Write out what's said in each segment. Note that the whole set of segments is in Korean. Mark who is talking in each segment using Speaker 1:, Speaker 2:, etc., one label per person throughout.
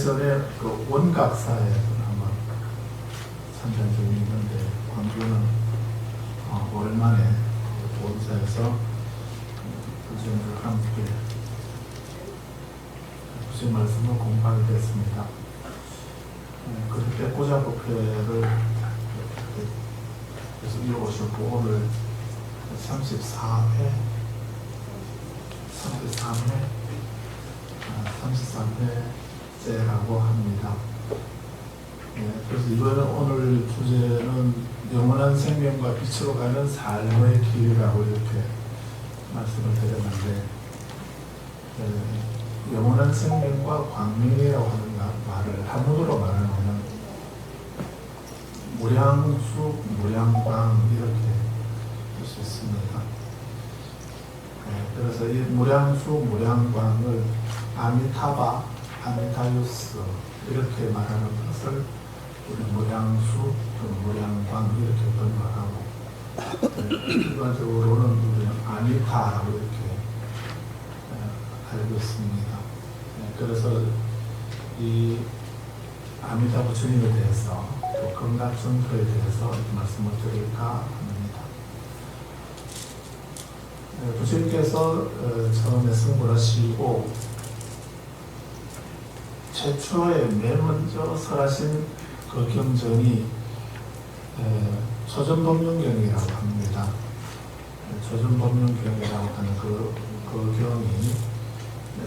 Speaker 1: 예전에 그 원각사에 한번参加 적이 있는데 광주는 오랜만에 본사에서 부처님과 함께 부처님 말씀을 공부하게 됐습니다. 그때 고자법회를 그래서 이어오셨고 오늘 33회 33회째라고 합니다. 그래서 이번에 오늘 주제는 영원한 생명과 빛으로 가는 삶의 길이라고 이렇게 말씀을 드렸는데, 영원한 생명과 광명이라고 하는 말을 한문으로 말하면 무량수, 무량광 이렇게 할 수 있습니다. 그래서 이 무량수, 무량광을 아미타바, 아미타유스 이렇게 말하는 것을 우리 무량수, 무량광 이렇게 번역하고, 일반적으로는 우리는 아미타라고 이렇게 알고 있습니다. 그래서 이 아미타 부처님에 대해서 또 건각선토에 대해서 말씀을 드릴까 합니다. 부처님께서 처음에 승불하시고 최초에 맨 먼저 설하신 그 경전이 초전법륜경이라고 합니다. 초전법륜경이라고 하는 그 경이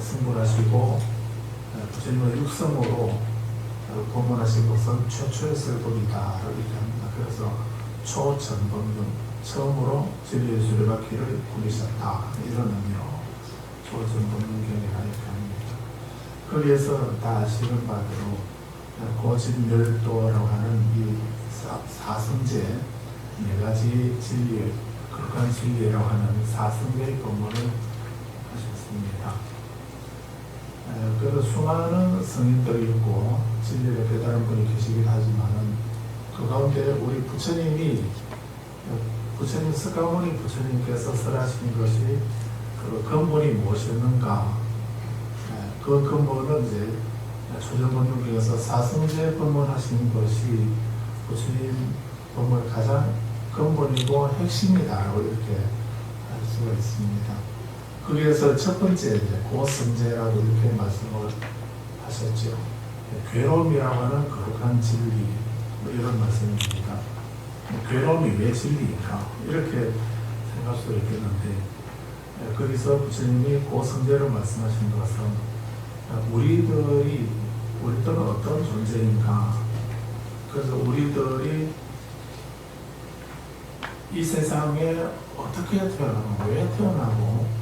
Speaker 1: 승불하시고 부처님의 육성으로 법문하신 것은 최초의 설법이다 이렇게 합니다. 그래서 초전법륜, 처음으로 진리의 수레바퀴를 굴리셨다 이런 의미로 초전법륜경이라 이렇게 합니다. 거기에서 다 아시는 바대로 고진멸도라고 하는 이 사성제 네 가지 진리, 거룩한 진리라고 하는 사성제의 법문을 하셨습니다. 그래서 수많은 성인들이 있고 진리를 깨달은 분이 계시긴 하지만은 그 가운데 우리 부처님 석가모니 부처님께서 설하신 것이 그 근본이 무엇이었는가? 그 근본은 이제 초전법륜경에서 사성제 법문하신 것이 부처님 법문의 가장 근본이고 핵심이다라고 이렇게 할 수가 있습니다. 거기에서 첫 번째 이제 고성제라고 이렇게 말씀을 하셨죠. 괴로움이라고 하는 거룩한 진리 뭐 이런 말씀입니다. 괴로움이 왜 진리인가 이렇게 생각할 수도 있겠는데, 거기서 부처님이 고성제로 말씀하신 것은 우리들은 어떤 존재인가, 그래서 우리들이 이 세상에 어떻게 태어나고 왜 태어나고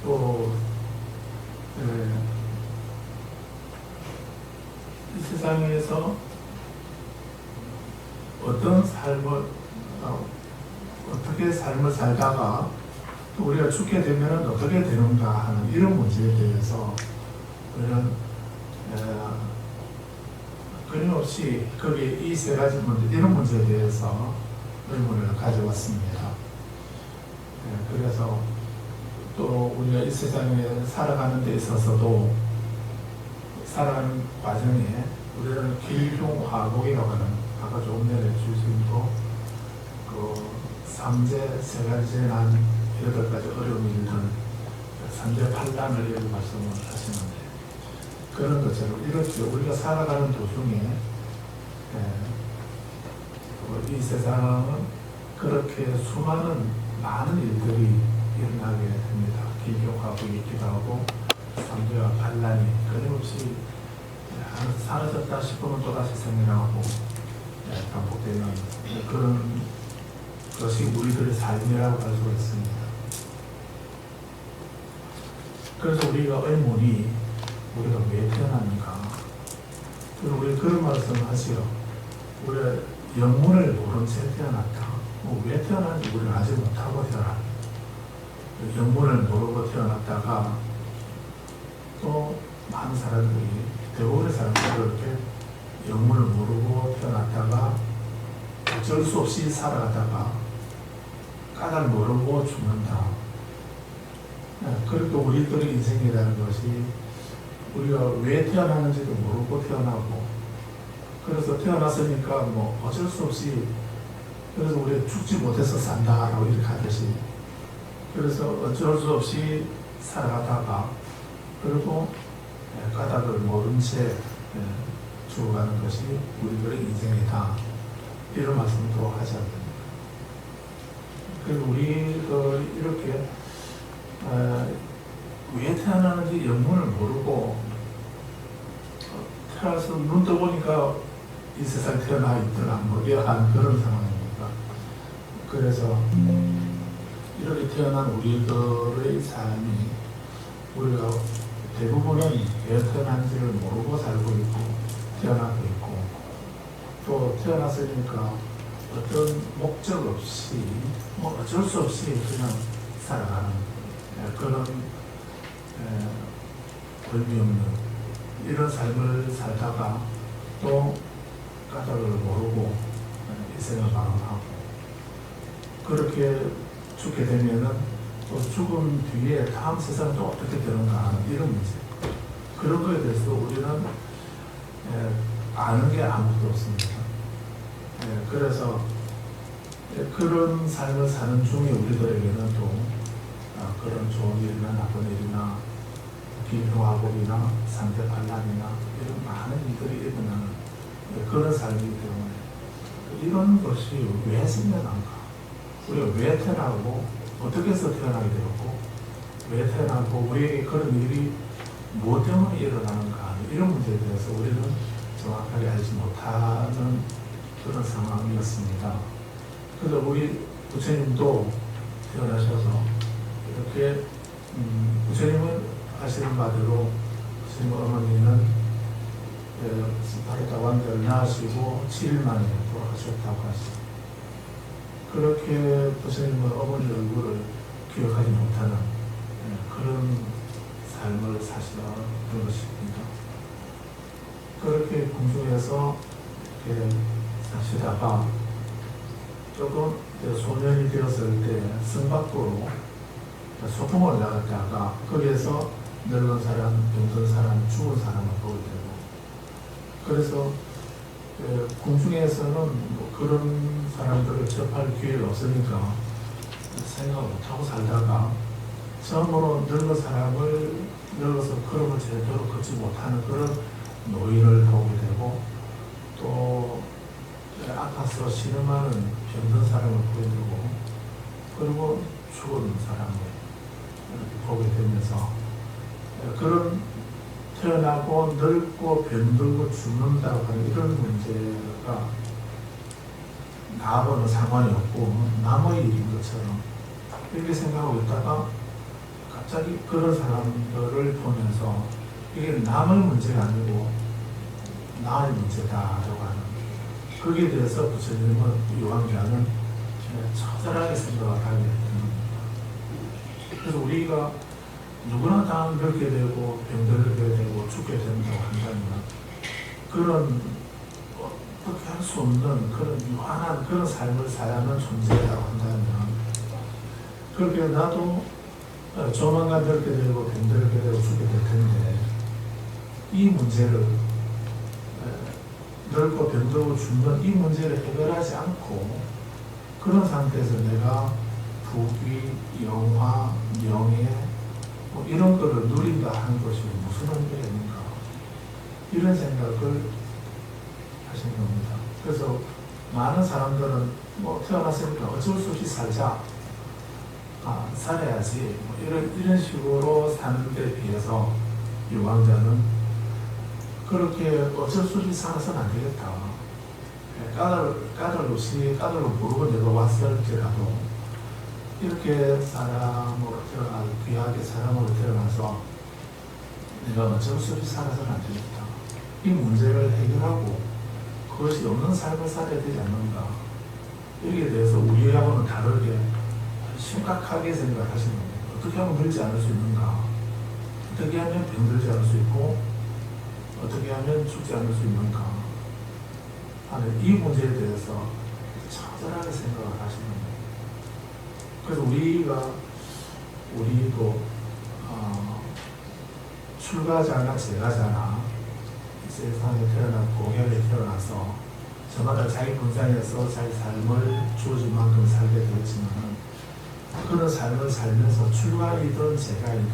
Speaker 1: 또 이 세상에서 어떻게 삶을 살다가 또 우리가 죽게 되면 어떻게 되는가 하는 이런 문제에 대해서 우리는 끊임없이 거기 이 세 가지 문제, 이런 문제에 대해서 의문을 가져왔습니다. 그래서 또 우리가 이 세상에 살아가는 데 있어서도 살아가는 과정에 우리는 길흉화복이라고 하는 아까 조금 전에 주신도 그 삼재 세 가지 재난 8가지 어려움이 있는 삼재 판란을 이렇게 말씀을 하시는데, 그런 것처럼 이렇게 우리가 살아가는 도중에 이 세상은 그렇게 많은 일들이 일어나게 됩니다. 길흉화복이 있기도 하고 삼재와 판란이 끊임없이 사라졌다 싶으면 또다시 생겨나고 반복되는 그런 것이 우리들의 삶이라고 할 수가 있습니다. 그래서 우리가 의문이 우리가 왜 태어났는가? 우리 그런 말씀을 하시요. 우리가 영문을 모른 채 태어났다. 왜 태어났는지 우리는 아직 못하고 태어났다. 영문을 모르고 태어났다가 또 많은 사람들이, 대부분의 사람들이 이렇게 영문을 모르고 태어났다가 어쩔 수 없이 살아가다가 까닭 모르고 죽는다. 그렇게 우리들의 인생이라는 것이 우리가 왜 태어나는지도 모르고 태어나고, 그래서 태어났으니까 뭐 어쩔 수 없이, 그래서 우리가 죽지 못해서 산다라고 이렇게 하듯이, 그래서 어쩔 수 없이 살아가다가, 그리고 까닭을 모른 채 죽어가는 것이 우리들의 인생이다, 이런 말씀도 하지 않습니까? 그리고 우리가 이렇게 왜 태어나는지 영문을 모르고 태어나서 눈 떠보니까 이 세상에 태어나 있더라, 뭐 이러한 그런 상황입니다. 그래서 이렇게 태어난 우리들의 삶이, 우리가 대부분은 왜 태어난지를 모르고 살고 있고 태어나고 있고, 또 태어났으니까 어떤 목적 없이 뭐 어쩔 수 없이 그냥 살아가는 그런 의미 없는 이런 삶을 살다가 또 까닭을 모르고 인생을 마감하고, 그렇게 죽게 되면은 또 죽음 뒤에 다음 세상은 또 어떻게 되는가 하는 이런 문제, 그런 거에 대해서 우리는 아는 게 아무것도 없습니다. 그래서 그런 삶을 사는 중에 우리들에게는 또 그런 좋은 일이나 나쁜 일이나 기후화복이나 상대 반란이나 이런 많은 일들이 일어나는 그런 삶이기 때문에, 이런 것이 왜 생겨난가, 우리가 왜 태어나고 어떻게 해서 태어나게 되었고, 왜 태어나고 우리에게 그런 일이 무엇 때문에 일어나는가, 이런 문제에 대해서 우리는 정확하게 알지 못하는 그런 상황이었습니다. 그래서 우리 부처님도 태어나셔서 이렇게 부처님은 아시는 바대로 부처님 어머니는 스파르타 왕자를 낳으시고 7일 만에 돌아가셨다고 하시죠. 그렇게 부처님은 어머니 얼굴을 기억하지 못하는 그런 삶을 사시던 것입니다. 그렇게 궁중에서 이렇게 사시다가 조금 소년이 되었을 때 성 밖으로 소풍을 나갔다가 거기에서 늙은 사람, 병든 사람, 죽은 사람을 보게 되고, 그래서 궁중에서는 뭐 그런 사람들을 접할 기회가 없으니까 생각 못하고 살다가 처음으로 늙은 사람을, 늙어서 걸음을 제대로 걷지 못하는 그런 노인을 보게 되고, 또 아파서 신음하는 병든 사람을 보게 되고, 그리고 죽은 사람을 보게 되면서 그런 태어나고 늙고 병들고 죽는다고 하는 이런 문제가 나하고는 상관이 없고 남의 일인 것처럼 이렇게 생각하고 있다가 갑자기 그런 사람들을 보면서 이게 남의 문제가 아니고 나의 문제다라고 하는, 거기에 대해서 부처님은 요한계하는 처절하게 생각을 하게 됩니다. 그래서 우리가 누구나 다 늙게 되고 병들게 되고 죽게 된다고 한다면, 그런 어떻게 할 수 없는 그런 유한한 그런 삶을 살아야 하는 존재라고 한다면, 그렇게 나도 조만간 늙게 되고 병들게 되고 죽게 될 텐데, 이 문제를 늙고 병들고 죽는 이 문제를 해결하지 않고 그런 상태에서 내가 부귀, 영화, 명예 뭐 이런 거를 누린다 하는 것이 무슨 의미입니까? 이런 생각을 하신 겁니다. 그래서 많은 사람들은 뭐 태어났으니까 어쩔 수 없이 살자, 살아야지 뭐 이런 식으로 사는 데 비해서 이 왕자는 그렇게 어쩔 수 없이 살아서는 안 되겠다. 까닭 없이, 까닭을 모르고 내가 왔을지라도 이렇게 사람으로 태어나서, 귀하게 사람으로 태어나서 내가 어쩔 수 없이 살아서는 안 되겠다. 이 문제를 해결하고 그것이 없는 삶을 살아야 되지 않는가. 여기에 대해서 우리하고는 다르게 심각하게 생각하시는 겁니다. 어떻게 하면 늙지 않을 수 있는가? 어떻게 하면 병들지 않을 수 있고 어떻게 하면 죽지 않을 수 있는가 하는 이 문제에 대해서 처절하게 생각을 하시는 거예요. 그래서 우리도 출가자나 재가자나 이 세상에 태어나고 공연에 태어나서 저마다 자기 분상에서 자기 삶을 주어진 만큼 살게 되었지만 그런 삶을 살면서 출가이든 재가이든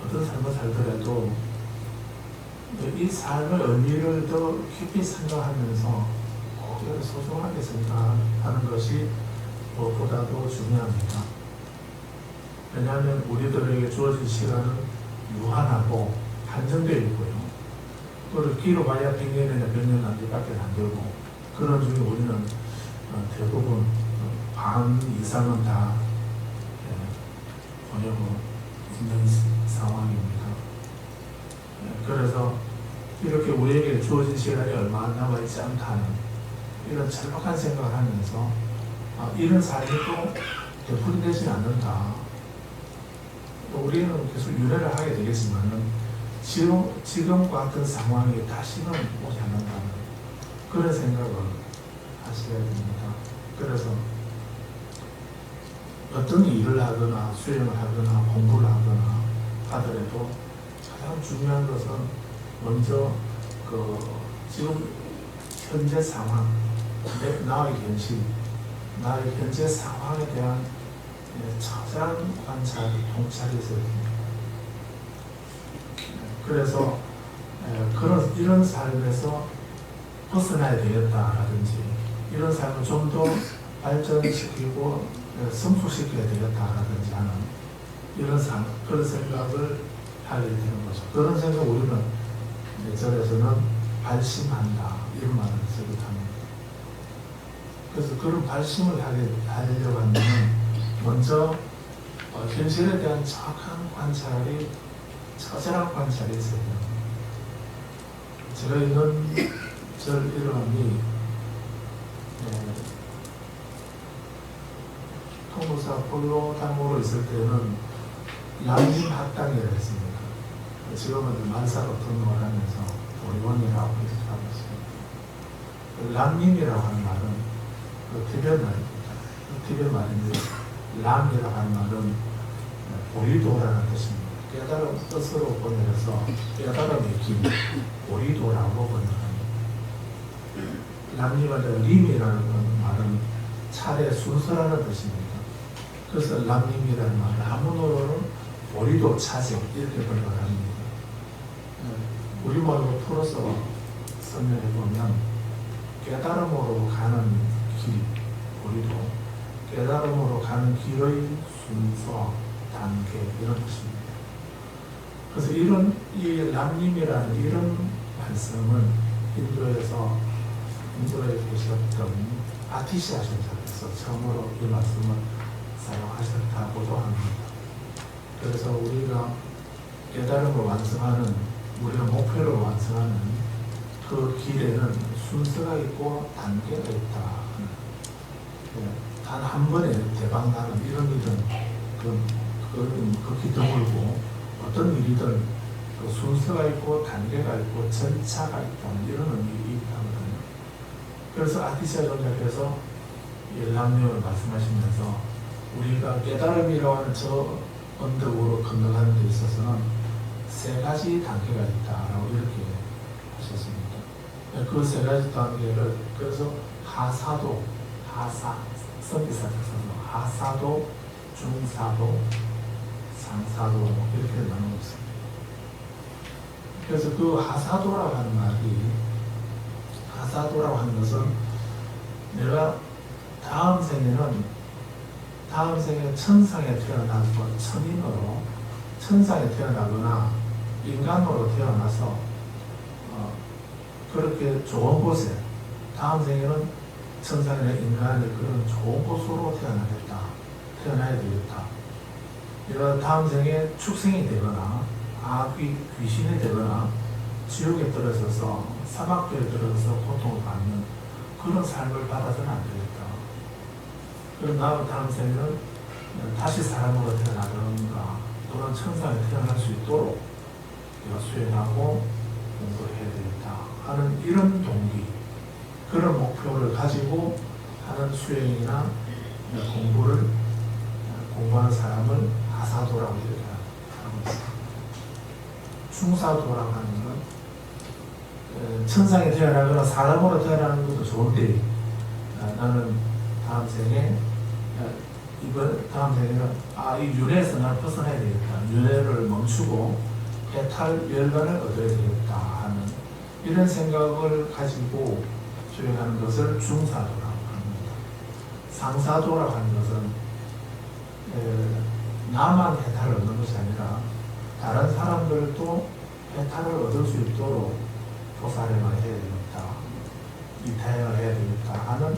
Speaker 1: 어떤 삶을 살더라도 이 삶의 의미를 더 깊이 생각하면서 꼭 소중하게 생각하는 것이 무엇보다도 중요합니다. 왜냐하면 우리들에게 주어진 시간은 무한하고 한정되어 있고요. 그걸 길어봐야 100년이나 100년 안뒤밖에 안 되고 그런 중에 우리는 대부분 반 이상은 다 보내고 있는 상황입니다. 그래서 이렇게 우리에게 주어진 시간이 얼마 남아있지 않다는 이런 절박한 생각을 하면서 이런 삶이 또 되풀이되지 않는다. 우리는 계속 유래를 하게 되겠지만은 지금 같은 상황이 다시는 오지 않는다는 그런 생각을 하셔야 됩니다. 그래서 어떤 일을 하거나 수행을 하거나 공부를 하거나 하더라도 가장 중요한 것은 먼저 지금 현재 상황, 나의 현실, 나의 현재 상황에 대한 자세한 관찰, 통찰이 있어야 됩니다. 그래서 이런 삶에서 벗어나야 되겠다라든지 이런 삶을 좀 더 발전시키고 성숙시켜야 되겠다라든지 하는 그런 생각을 하게 되는 거죠. 그런 생각 우리는 예절에서는 발심한다 이런 말을 쓰기도 합니다. 그래서 그런 발심을 하려고 하면 먼저 현실에 대한 정확한 관찰이 처절한 관찰이 있어요. 제가 있는 절 이름이 통도사 폴로당으로 있을 때는 람림 학당이라고 했습니다. 지금은 만사로 등록을 하면서 도리원이라고 이렇게 하고 있습니다. 람림이라고 하는 말은 티벳 말입니다. 티벳 말인데 람이라고 하는 말은 보리도라는 뜻입니다. 깨달음 뜻으로 번역해서 깨달음의 길, 보리도라고 번역합니다. 람림의 림이라는 말은 차례 순서라는 뜻입니다. 그래서 람림이라는 말을 한문어로는 보리도 차제 이렇게 번역을 합니다. 우리말로 풀어서 설명해 보면 깨달음으로 가는 길, 보리도 깨달음으로 가는 길의 순서, 단계 이런 뜻입니다. 그래서 이 람림이라는 이런 말씀은 인도에 계셨던 아티시아 신사께서 처음으로 이 말씀을 사용하셨다고도 합니다. 그래서 우리가 깨달음을 완성하는 우리가 목표를 완성하는 그 길에는 순서가 있고 단계가 있다. 단 한 번에 대박나는 이런 일은 극히 드물고 어떤 일이든 그 순서가 있고 단계가 있고 절차가 있다는 이런 의미가 있다거든요. 그래서 아티시아 전자께서 람림을 말씀하시면서 우리가 깨달음이라고 하는 저 언덕으로 건너가는 데 있어서는 세 가지 단계가 있다라고 이렇게 하셨습니다. 그 세 가지 단계를 그래서 하사도, 성기사적 써서 하사도, 중사도, 상사도 이렇게 나누고 있습니다. 그래서 그 하사도라고 하는 것은 내가 다음 생에 천상에 태어나서 천인으로 천상에 태어나거나 인간으로 태어나서 그렇게 좋은 곳에 다음 생에는 천상이나 인간의 그런 좋은 곳으로 태어나야 되겠다. 내가 다음 생에 축생이 되거나 귀신이 되거나 지옥에 떨어져서 사막도에 떨어져서 고통을 받는 그런 삶을 받아서는 안 되겠다. 그럼 나도 다음 생에는 다시 사람으로 태어나든가 또는 천상에 태어날 수 있도록 내가 수행하고 공부를 해야 되겠다 하는 이런 동기, 그런 목표를 가지고 하는 수행이나 공부하는 사람을 하사도라고 이렇게 하고 있습니다. 중사도라고 하는 건 천상에 태어나거나 사람으로 태어나는 것도 좋은데 나는 다음 생에 다음 생에는 이 윤회에서 나를 벗어나야 되겠다. 윤회를 멈추고 해탈 열반을 얻어야 되겠다 하는 이런 생각을 가지고 수행하는 것을 중사도라고 합니다. 상사도라고 하는 것은 나만 해탈을 얻는 것이 아니라 다른 사람들도 해탈을 얻을 수 있도록 보살행을 해야 되겠다, 이타행을 해야 되겠다 하는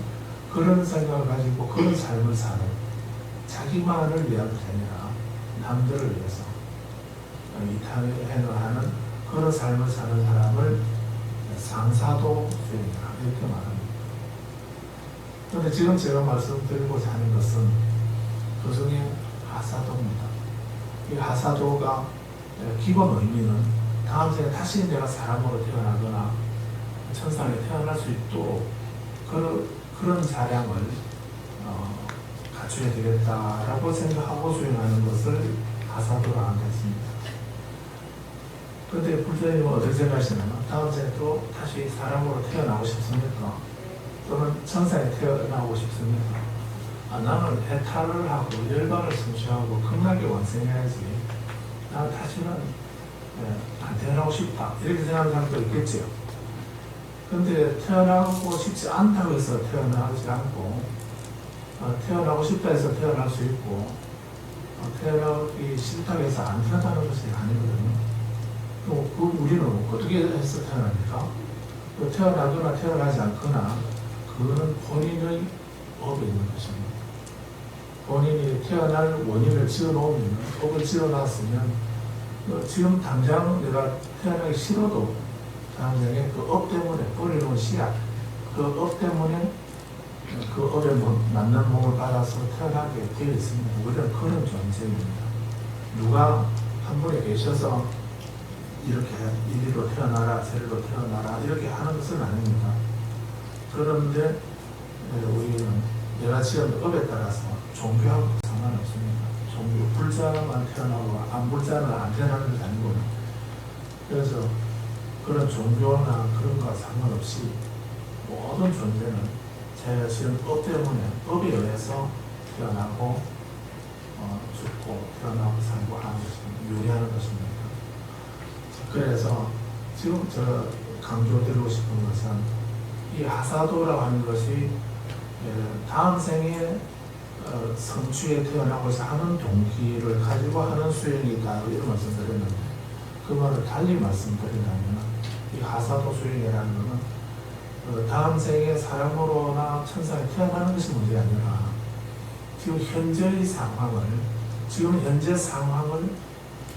Speaker 1: 그런 생각을 가지고 그런 삶을 사는, 자기만을 위한 것이 아니라 남들을 위해서 이타행을 하는 그런 삶을 사는 사람을 상사도 수행이라 이렇게 말합니다. 그런데 지금 제가 말씀드리고자 하는 것은 그 중에 하사도입니다. 이 하사도가 기본 의미는 다음 생에 다시 내가 사람으로 태어나거나 천상에 태어날 수 있도록 그런 자량을 갖춰야 되겠다라고 생각하고 수행하는 것을 하사도라고 하겠습니다. 그런데 불자님은 어떻게 생각하시나요? 다음 생에 또 다시 사람으로 태어나고 싶습니까? 또는 천상에 태어나고 싶습니까? 나는 해탈을 하고 열반을 성취하고 극락에 완성해야지, 나는 다시는 안 태어나고 싶다 이렇게 생각하는 사람도 있겠죠. 그런데 태어나고 싶지 않다고 해서 태어나지 않고 태어나고 싶다 해서 태어날 수 있고 태어나기 싫다고 해서 안 태어나는 것이 아니거든요. 그 우리는 어떻게 해서 태어납니까? 태어나거나 태어나지 않거나 그거는 본인의 법에 있는 것입니다. 본인이 태어날 원인을 지어놓으면, 법을 지어놨으면 지금 당장 내가 태어나기 싫어도 당장에 그 업 때문에 뿌려놓은 씨앗, 그 업 때문에 그 업에 맞는 몸을 받아서 태어나게 되어 있습니다. 우리는 그런 존재입니다. 누가 한 분에 계셔서 이렇게 이리로 태어나라, 저리로 태어나라 이렇게 하는 것은 아닙니다. 그런데 우리는 내가 지은 업에 따라서 종교하고 상관없습니다. 종교, 불자만 태어나고 안 불자는 안 태어나는 것이 아니고, 그래서 그런 종교나 그런 거와 상관없이 모든 존재는 자기가 지은 업 때문에 법에 의해서 태어나고 죽고 태어나고 살고 하는 것입니다. 유리하는 것입니다. 그래서 지금 제가 강조드리고 싶은 것은 이 하사도라고 하는 것이 다음 생에 성취에 태어나고자 하는 동기를 가지고 하는 수행이다 이런 말씀 드렸는데, 그 말을 달리 말씀드린다면 이 하사도 수행이라는 것은 다음 생에 사람으로나 천상에 태어나는 것이 문제가 아니라 지금 현재의 상황을, 지금 현재 상황을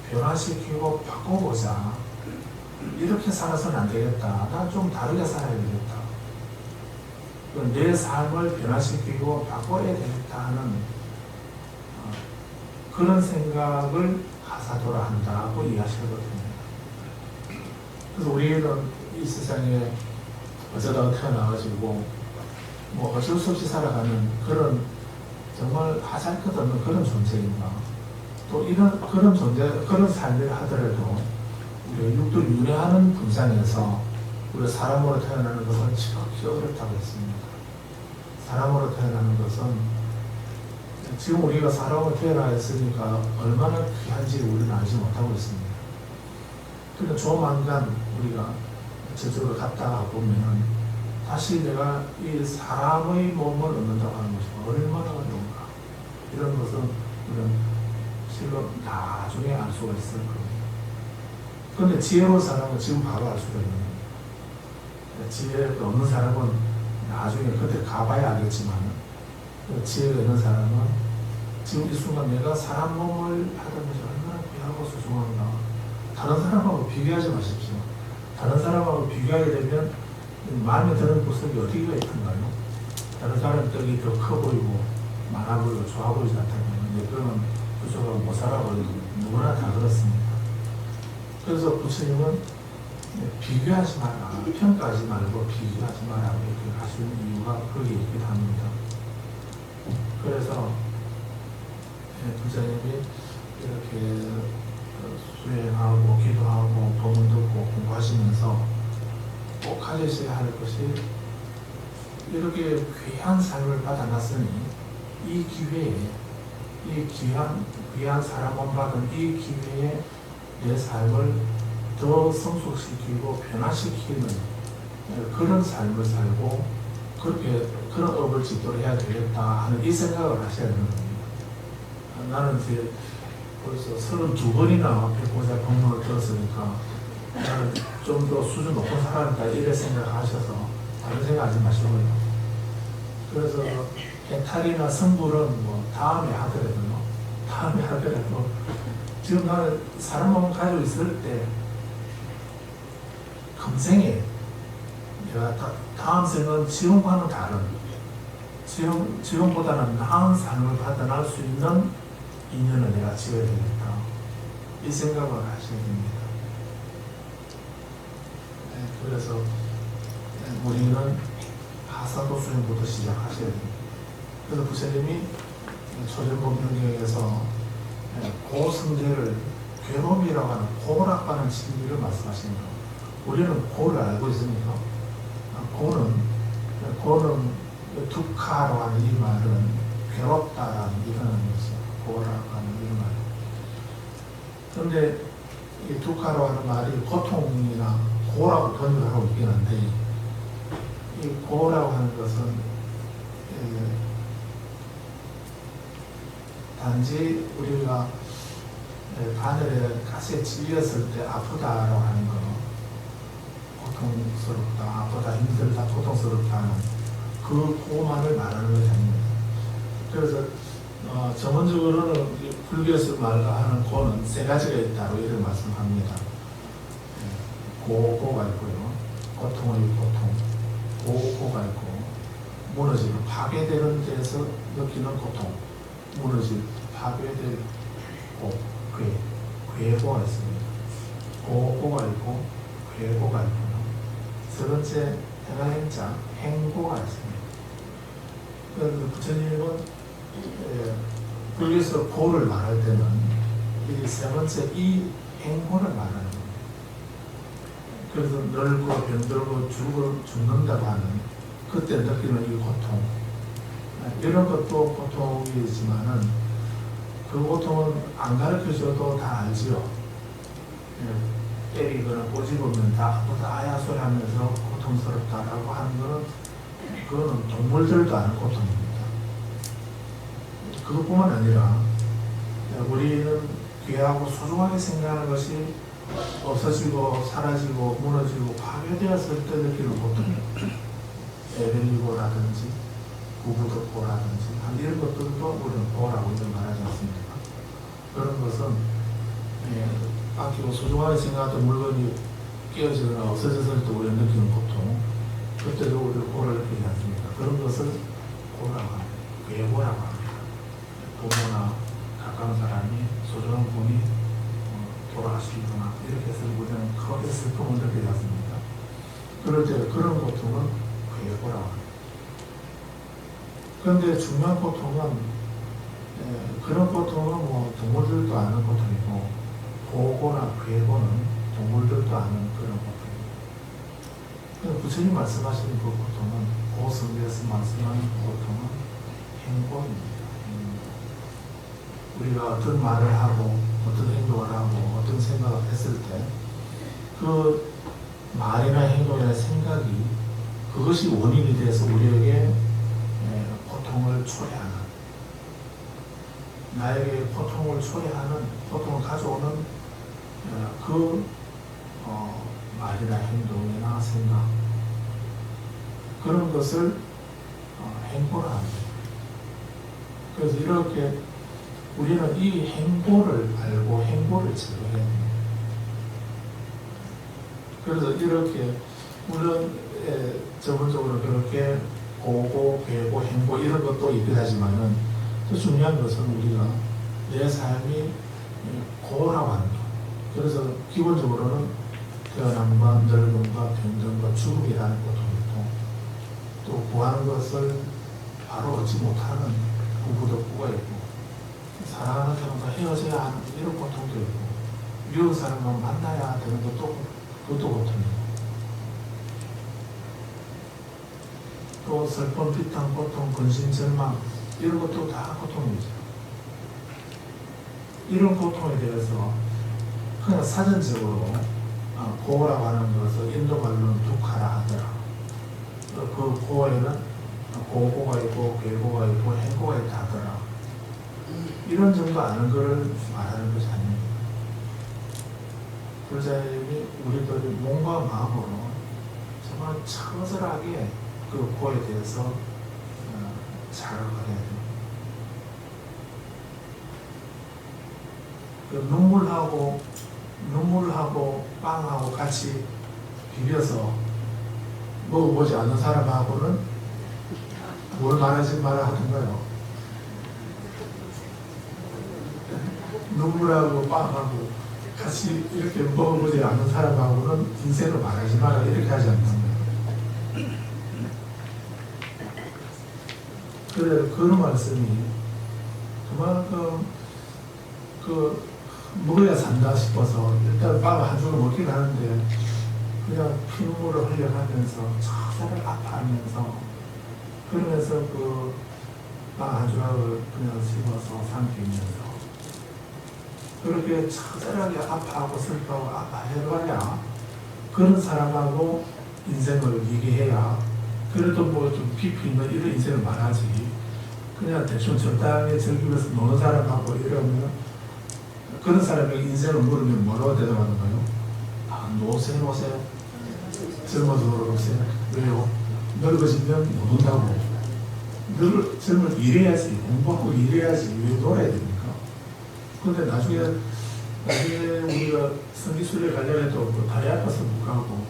Speaker 1: 변화시키고 바꿔보자, 이렇게 살아서는 안 되겠다, 난 좀 다르게 살아야 되겠다, 내 삶을 변화시키고 바꿔야 되겠다 하는 그런 생각을 하사도라 한다고 이해하시거든요. 그래서 우리는 이 세상에 어쩌다가 태어나가지고 뭐 어쩔 수 없이 살아가는 그런 정말 하잘 것 없는 그런 존재인가, 또 그런 존재, 그런 삶을 하더라도 우리가 육도 윤회하는 분상에서 우리가 사람으로 태어나는 것은 지극히 어렵다고 했습니다. 사람으로 태어나는 것은 지금 우리가 사람으로 태어나있으니까 얼마나 귀한지 우리는 알지 못하고 있습니다. 그러니까 조만간 우리가 저쪽으로 갔다가 보면 다시 내가 이 사람의 몸을 얻는다고 하는 것이 얼마나 어려운가, 이런 것은 우리는 실로 나중에 알 수가 있을 겁니다. 그런데 지혜로운 사람은 지금 바로 알 수가 있는 거예요. 지혜가 없는 사람은 나중에 그때 가봐야 알겠지만, 지혜가 있는 사람은 지금 이 순간 내가 사람 몸을 하던 것이 얼마나 귀하고 소중한가. 다른 사람하고 비교하지 마십시오. 다른 사람하고 비교하게 되면 마음에 드는 구석이 어디가 있던가요? 다른 사람 떡이 더 커 보이고 많아 보이고 좋아 보이지 않다면 그러면 그쪽하고 못 살아버리고 누구나 다 그렇습니다. 그래서 부처님은 비교하지 마라, 평가하지 말고 비교하지 마라 이렇게 하시는 이유가 거기에 있기도 합니다. 그래서 부처님이 이렇게 수행하고 기도하고 법문 듣고 공부하시면서 꼭 가지셔야 할 것이 이렇게 귀한 삶을 받아놨으니 이 기회에 이 귀한 사람을 받은 이 기회에 내 삶을 더 성숙시키고 변화시키는 그런 삶을 살고 그렇게 그런 업을 짓도록 해야 되겠다 하는 이 생각을 하셔야 되는 겁니다. 나는 이제 벌써 32번이나 백보자 법문을 들었으니까 나는 좀 더 수준 높은 사람이다 이래 생각하셔서 다른 생각하지 마시고요. 그래서 해탈이나 성불은 뭐 다음에 하더라도 지금 나는 사람 몸을 가지고 있을 때 금생에 내가 다음 생은 지금과는 다른 지금보다는 나은 삶을 받아날 수 있는 인연을 내가 지어야 되겠다 이 생각을 하셔야 됩니다. 그래서 우리는 하사도 수행부터 시작하셔야 됩니다. 그래서 부처님이 초전법문경에서 고성제를 괴로움이라고 하는 고라고 하는 진리를 말씀하시는 거예요. 우리는 고를 알고 있습니까? 고는 두카라고 하는 이 말은 괴롭다라는 이런 의미죠. 고라고 하는 이 말. 그런데 이 두카라고 하는 말이 고통이나 고라고 번역하고 있긴 한데 이 고라고 하는 것은 단지 우리가 바늘에 가시에 찔렸을 때 아프다라고 하는 거, 고통스럽다, 아프다, 힘들다, 고통스럽다는 그 고만을 말하는 것이 아닙니다. 그래서 전문적으로는 불교에서 말하는 고는 세 가지가 있다고 이렇게 말씀합니다. 고가 있고요, 고통의 고통, 고가 있고, 무너지고 파괴되는 데서 느끼는 고통, 무너질 파괴될 괴고가 있습니다. 고가 있고 괴고가 있고요. 세 번째 해가행자 행고가 있습니다. 그래서 부처님은 불교에서 고를 말할 때는 이 세 번째 이 행고를 말하는 겁니다. 그래서 늙고 병들고 죽는다고 하는 그때 느끼는 이 고통, 이런 것도 고통이지만은 그 고통은 안 가르쳐줘도 다 알지요. 때리거나 꼬집으면 다 아프다 아야 소리 하면서 고통스럽다라고 하는 거는 그거는 동물들도 아는 고통입니다. 그것뿐만 아니라 우리는 귀하고 소중하게 생각하는 것이 없어지고 사라지고 무너지고 파괴되었을 때 느끼는 고통, 에벨리고라든지 구부덕고라든지 이런 것들도 우리는 고라고 이런 말하지 않습니까? 그런 것은 아끼고 소중하게 생각했던 물건이 깨어지거나 없어졌을 때 우리가 느끼는 고통, 그때도 우리가 고를 느끼지 않습니까? 그런 것을 고라고 합니다. 괴고라고 합니다. 부모나 가까운 사람이 소중한 분이 돌아가시거나 이렇게 해서 우리는 크게 슬픔을 느끼지 않습니까? 그럴 때 그런 고통은 괴고라고 합니다. 그런데 중요한 고통은 그런 고통은 뭐 동물들도 아는 고통이고 고고나 괴고는 동물들도 아는 그런 고통입니다. 부처님 말씀하시는 그 고통은 고성에서 말씀하는 고통은 행고입니다. 우리가 어떤 말을 하고 어떤 행동을 하고 어떤 생각을 했을 때 그 말이나 행동이나 생각이 그것이 원인이 돼서 우리에게 고통을 초래하는, 나에게 고통을 초래하는, 고통을 가져오는 그 말이나 행동이나 생각, 그런 것을 행보라 합니다. 그래서 이렇게 우리는 이 행보를 알고 행보를 제거해야 됩니다. 그래서 이렇게 물론 전문적으로 그렇게 고고, 괴고, 행고 이런 것도 있긴 하지만은 더 중요한 것은 우리가 내 삶이 고라고 하는 것. 그래서 기본적으로는 태어남과 늙음과 병든과 죽음이라는 고통이 있고, 또 구하는 것을 바로 얻지 못하는 구부덕구가 있고, 사랑하는 사람과 헤어져야 하는 이런 고통도 있고, 미운 사람과 만나야 되는 것도 그것도 고통이고, 또 슬픔, 비탄, 고통, 근심, 절망 이런 것도 다 고통이죠. 이런 고통에 대해서 그냥 사전적으로 고라고 하는 것을 인도 말로는 두카라 하더라. 그 고에는 고고가 있고 괴고가 있고 해고가 있다 하더라. 이런 정도 아는 것을 말하는 것이 아닙니다. 불자님이 우리들이 몸과 마음으로 정말 처절하게 그 고에 대해서 자각을 해야 됩니다. 눈물하고 빵하고 같이 비벼서 먹어보지 않는 사람하고는 뭘 말하지 마라 하던가요? 눈물하고 빵하고 같이 이렇게 먹어보지 않는 사람하고는 인생을 말하지 마라 이렇게 하지 않는 거예요. 그래, 그런 말씀이 그만큼 먹어야 산다 싶어서 일단 빵 한 줄을 먹긴 하는데 그냥 피눈물을 흘려가면서 처절하게 아파하면서 그러면서 그 빵 한 조각을 그냥 씹어서 삼키면서 그렇게 처절하게 아파하고 슬퍼하고 아파해봐야 그런 사람하고 인생을 얘기해야 그래도 뭐 좀 깊이 있는 이런 인생을 말하지 그냥 대충 적당히 즐기면서 노는 사람하고 이러면 그런 사람에게 인생을 물으면 뭐라고 대답하는가요? 노세 젊어서 놀아보세요. 왜요? 늙어지면 노는다고. 젊을 일해야지 공부하고 일해야지 왜 놀아야 됩니까? 근데 나중에 우리가 성기순례 관련해도 뭐 다리 아파서 못 가고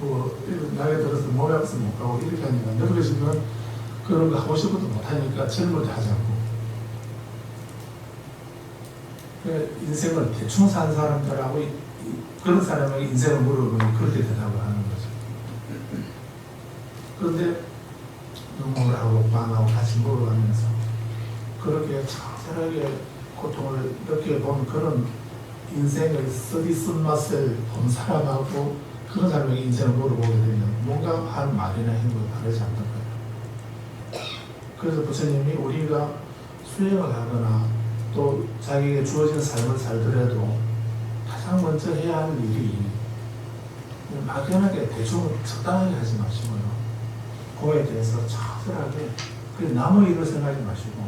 Speaker 1: 뭐 나이가 들어서 몸이 아파서 못 가고 이렇게 하니까 늙어지면 그런 거 하고 싶어도 못하니까 젊을 때 하자고. 인생을 대충 산 사람들하고 그런 사람에게 인생을 물어보면 그렇게 대답을 하는 거죠. 그런데 눈물하고 빵하고 같이 먹어가면서 그렇게 처절하게 고통을 느껴본 그런 인생의 쓰디 쓴맛을 본 사람하고 그런 사람에게 인생을 물어보게 되면 뭔가 한 말이나 행동이 다르지 않는 거예요. 그래서 부처님이 우리가 수행을 하거나 또 자기에게 주어진 삶을 살더라도 가장 먼저 해야 할 일이 막연하게 대충 적당하게 하지 마시고요. 그거에 대해서 처절하게 남의 일을 생각하지 마시고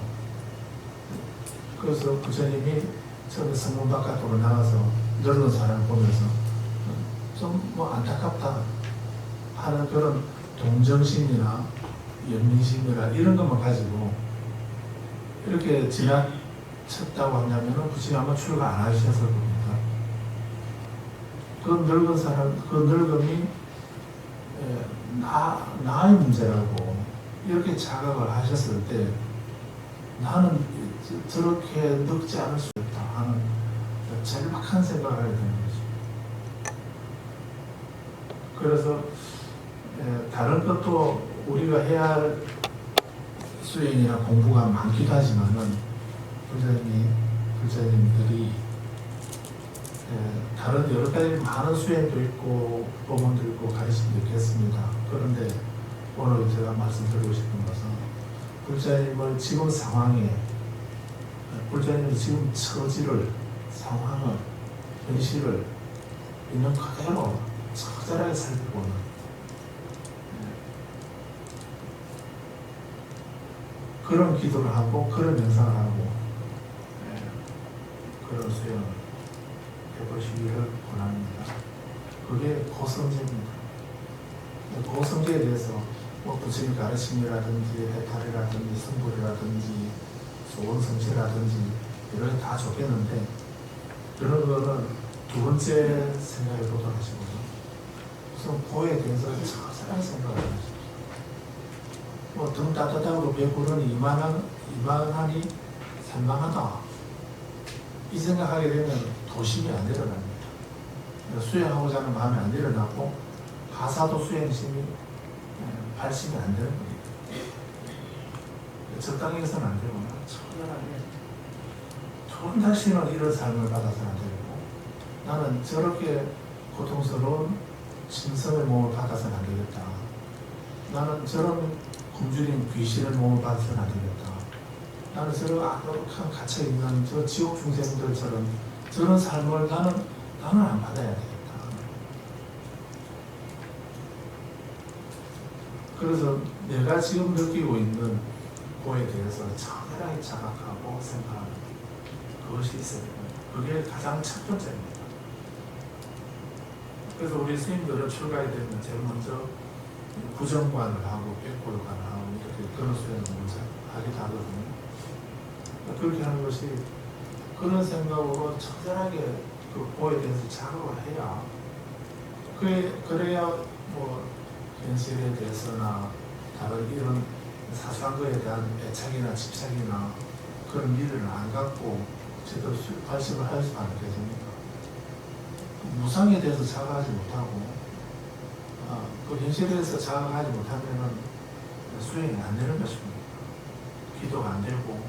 Speaker 1: 그래서 부처님이 처음에 성문 바깥으로 나가서 늙은 사람을 보면서 좀 뭐 안타깝다 하는 그런 동정심이나 연민심이나 이런 것만 가지고 이렇게 지나쳤다고 한다면 부처님 아마 출가 안 하셨을 겁니다. 그 늙은 사람, 그 늙음이 나의 문제라고 이렇게 자각을 하셨을 때 나는 저렇게 늙지 않을 수 있다 하는 절박한 생각을 하게 되는 거죠. 그래서 다른 것도 우리가 해야 할 수행이나 공부가 많기도 하지만은 불자님들이 다른 여러 가지 많은 수행도 있고 법문도 있고 가르침도 있겠습니다. 그런데 오늘 제가 말씀드리고 싶은 것은 불자님을 지금 상황에 불자님의 지금 처지를 상황을 현실을 있는 그대로 처절하게 살펴보는 그런 기도를 하고 그런 명상을 하고 그런 수행을 해보시기를 권합니다. 그게 고성제입니다. 고성제에 대해서 뭐 부처님 가르침이라든지 해탈이라든지 성불이라든지 좋은 성취라든지 이런 게 다 좋겠는데 그런 거는 두 번째 생각에 도달하시고요. 우선 고에 대해서 처절하게 생각을 하십시오. 뭐 등 따뜻하고 배부르니 이만하니 산만하다 이 생각하게 되면 도심이 안 일어납니다. 수행하고자 하는 마음이 안 일어나고 가사도 수행심이 발심이 안 되는 겁니다. 적당히 해서는 안 되구나. 처절하게 좋은 다시는 이런 삶을 받아서는 안 되고 나는 저렇게 고통스러운 신성의 몸을 받아서는 안 되겠다. 나는 저런 굶주린 귀신의 몸을 받아서는 안 되겠다. 나는 저런 악독한 갇혀있는 저 지옥 중생들처럼 저런 삶을 나는 안 받아야 되겠다. 그래서 내가 지금 느끼고 있는 고에 대해서 정확하게 자각하고 생각하는 그것이 있어야 됩니다. 그게 가장 첫 번째입니다. 그래서 우리 스님들은 출가에 되면 제일 먼저 부정관을 하고 백골관을 하고 이렇게 그런 수행을 먼저 하기도 하거든요. 그렇게 하는 것이 그런 생각으로 처절하게 그 고에 대해서 자각을 해야 그래야 뭐 현실에 대해서나 다른 이런 사소한 거에 대한 애착이나 집착이나 그런 미련을 안 갖고 제대로 발심을 할 수 있게 됩니다. 무상에 대해서 자각하지 못하고 그 현실에 대해서 자각하지 못하면 수행이 안 되는 것입니다. 기도가 안 되고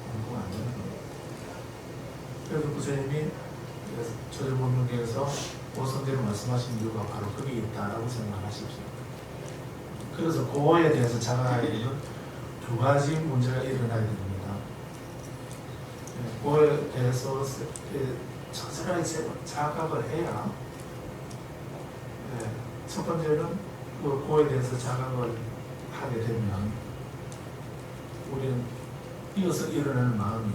Speaker 1: 공부가 안 되는 겁니다. 그래서 부처님이 저절본명계에서 오선대로 말씀하신 이유가 바로 거기에 있다라고 생각하십시오. 그래서 고에 대해서 자각하게 되면 두 가지 문제가 일어나게 됩니다. 고에 대해서 처절하게 자각을 해야 첫 번째는 그 고에 대해서 자각을 하게 되면 우리는 이어서 일어나는 마음이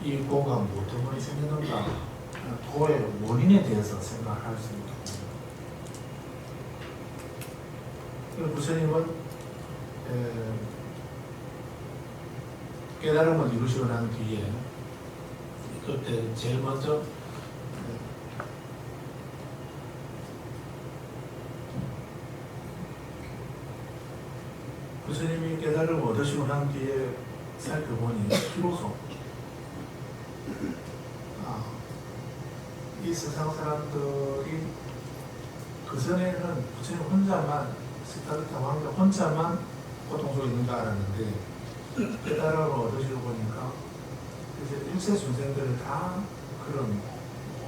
Speaker 1: 이 고가 뭐 때문에 생기는가 고의 원인에 대해서 생각할 수 있게 됩니다. 부처님은 깨달음을 이루시고 난 뒤에 그때 제일 먼저 부처님이 깨달음을 얻으시고 난 뒤에 살펴보니 비로소 이 세상 사람들이 그전에는 부처님 혼자만 시타르타 왕자 혼자만 고통 속에 있는 줄 알았는데 깨달음을 얻으시고 보니까 이제 일체 중생들이 다 그런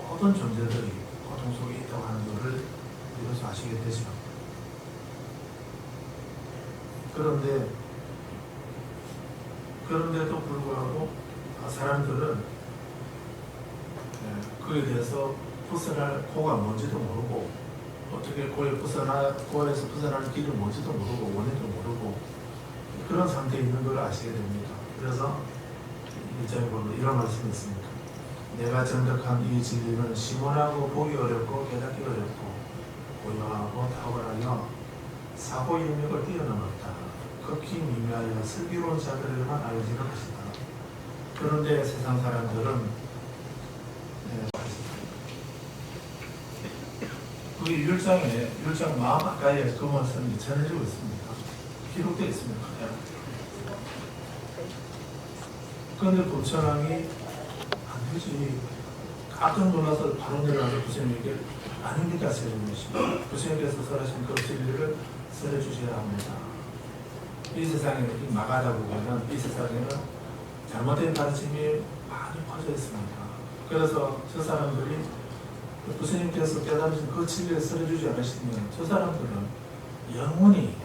Speaker 1: 모든 존재들이 고통 속에 있다고 하는 것을 비로소 아시게 되죠. 그런데도 불구하고 사람들은 그에 대해서 벗어날 고가 뭔지도 모르고 어떻게 고에서 벗어나는 길이 뭔지도 모르고 원인도 모르고 그런 상태에 있는 걸 아시게 됩니다. 그래서 일장에 보면 이런 말씀이 있습니다. 내가 전득한 이 진리는 시문하고 보기 어렵고 깨닫기 어렵고 고요하고 탁월하여 사고 영역을 뛰어넘었다. 극히 미묘하여 슬기로운 자들에게만 알려지는 것이다. 그런데 세상 사람들은 그 1장 마음 가까이에 그 말씀이 전해지고 있습니다. 기록되어 있습니다. 그런데 부처님이 안 되지. 깜짝 놀라서 바로 내려가서 부처님에게 아닙니다. 세례님이십니다. 부처님께서 설하신 그 진리를 설해주셔야 합니다. 이 세상에 마가다보고는 이 세상에는 잘못된 가르침이 많이 퍼져 있습니다. 그래서 저 사람들이 부처님께서 깨달으신 그 진리를 설해주지 않으시면 저 사람들은 영원히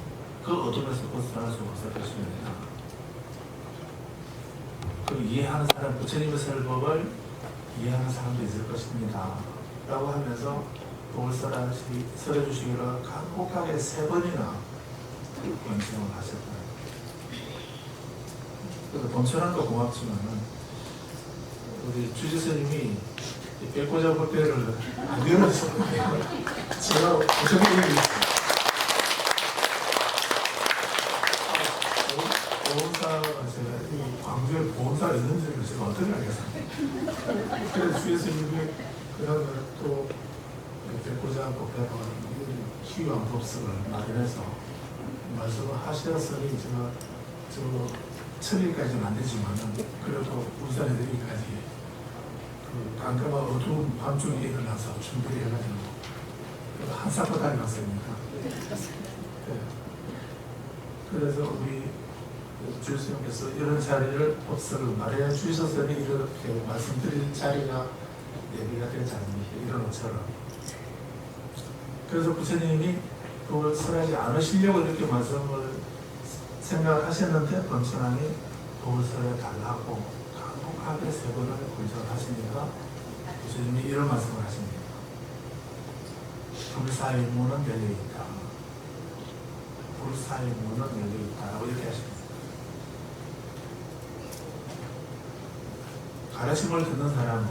Speaker 1: 그 어둠에서 벗어날 수 없을 것입니다. 그 이해하는 사람, 부처님의 설법을 이해하는 사람도 있을 것입니다. 라고 하면서 복을 설해주시기를 간곡하게 3번이나 권청을 하셨다. 그래서 본천한도 고맙지만은 우리 주지스님이 백고자 법회를 안 열어주셨는데 제가 무슨 얘기 있어요. 보험사가 제가 이 광주에 보험사가 있는지를 제가 어떻게 알겠습니까? 그래서 주지스님이 그러면 또 백고자 법회가 희귀한 법석을 마련해서 말씀을 하셨으니 제가 처리까지는 안 되지만은 그래도 울산에 내리기까지 그 깜깜한 어두운 밤중에 일어나서 준비를 해가지고 한 사고 다녀왔습니다. 네. 그래서 우리 주스님께서 이런 자리를 법석을 마련해 주셨으니 이렇게 말씀드릴 자리가 얘기가 되지 않습니까? 이런 것처럼. 그래서 부처님이 그걸 설하지 않으시려고 이렇게 말씀을 생각하셨는데 범천왕이 그걸 설해 달라고 강력하게 3번을 권장하시니까 부처님이 이런 말씀을 하십니다. 불사의 문은 열려있다. 불사의 문은 열려있다라고 이렇게 하십니다. 가르침을 듣는 사람은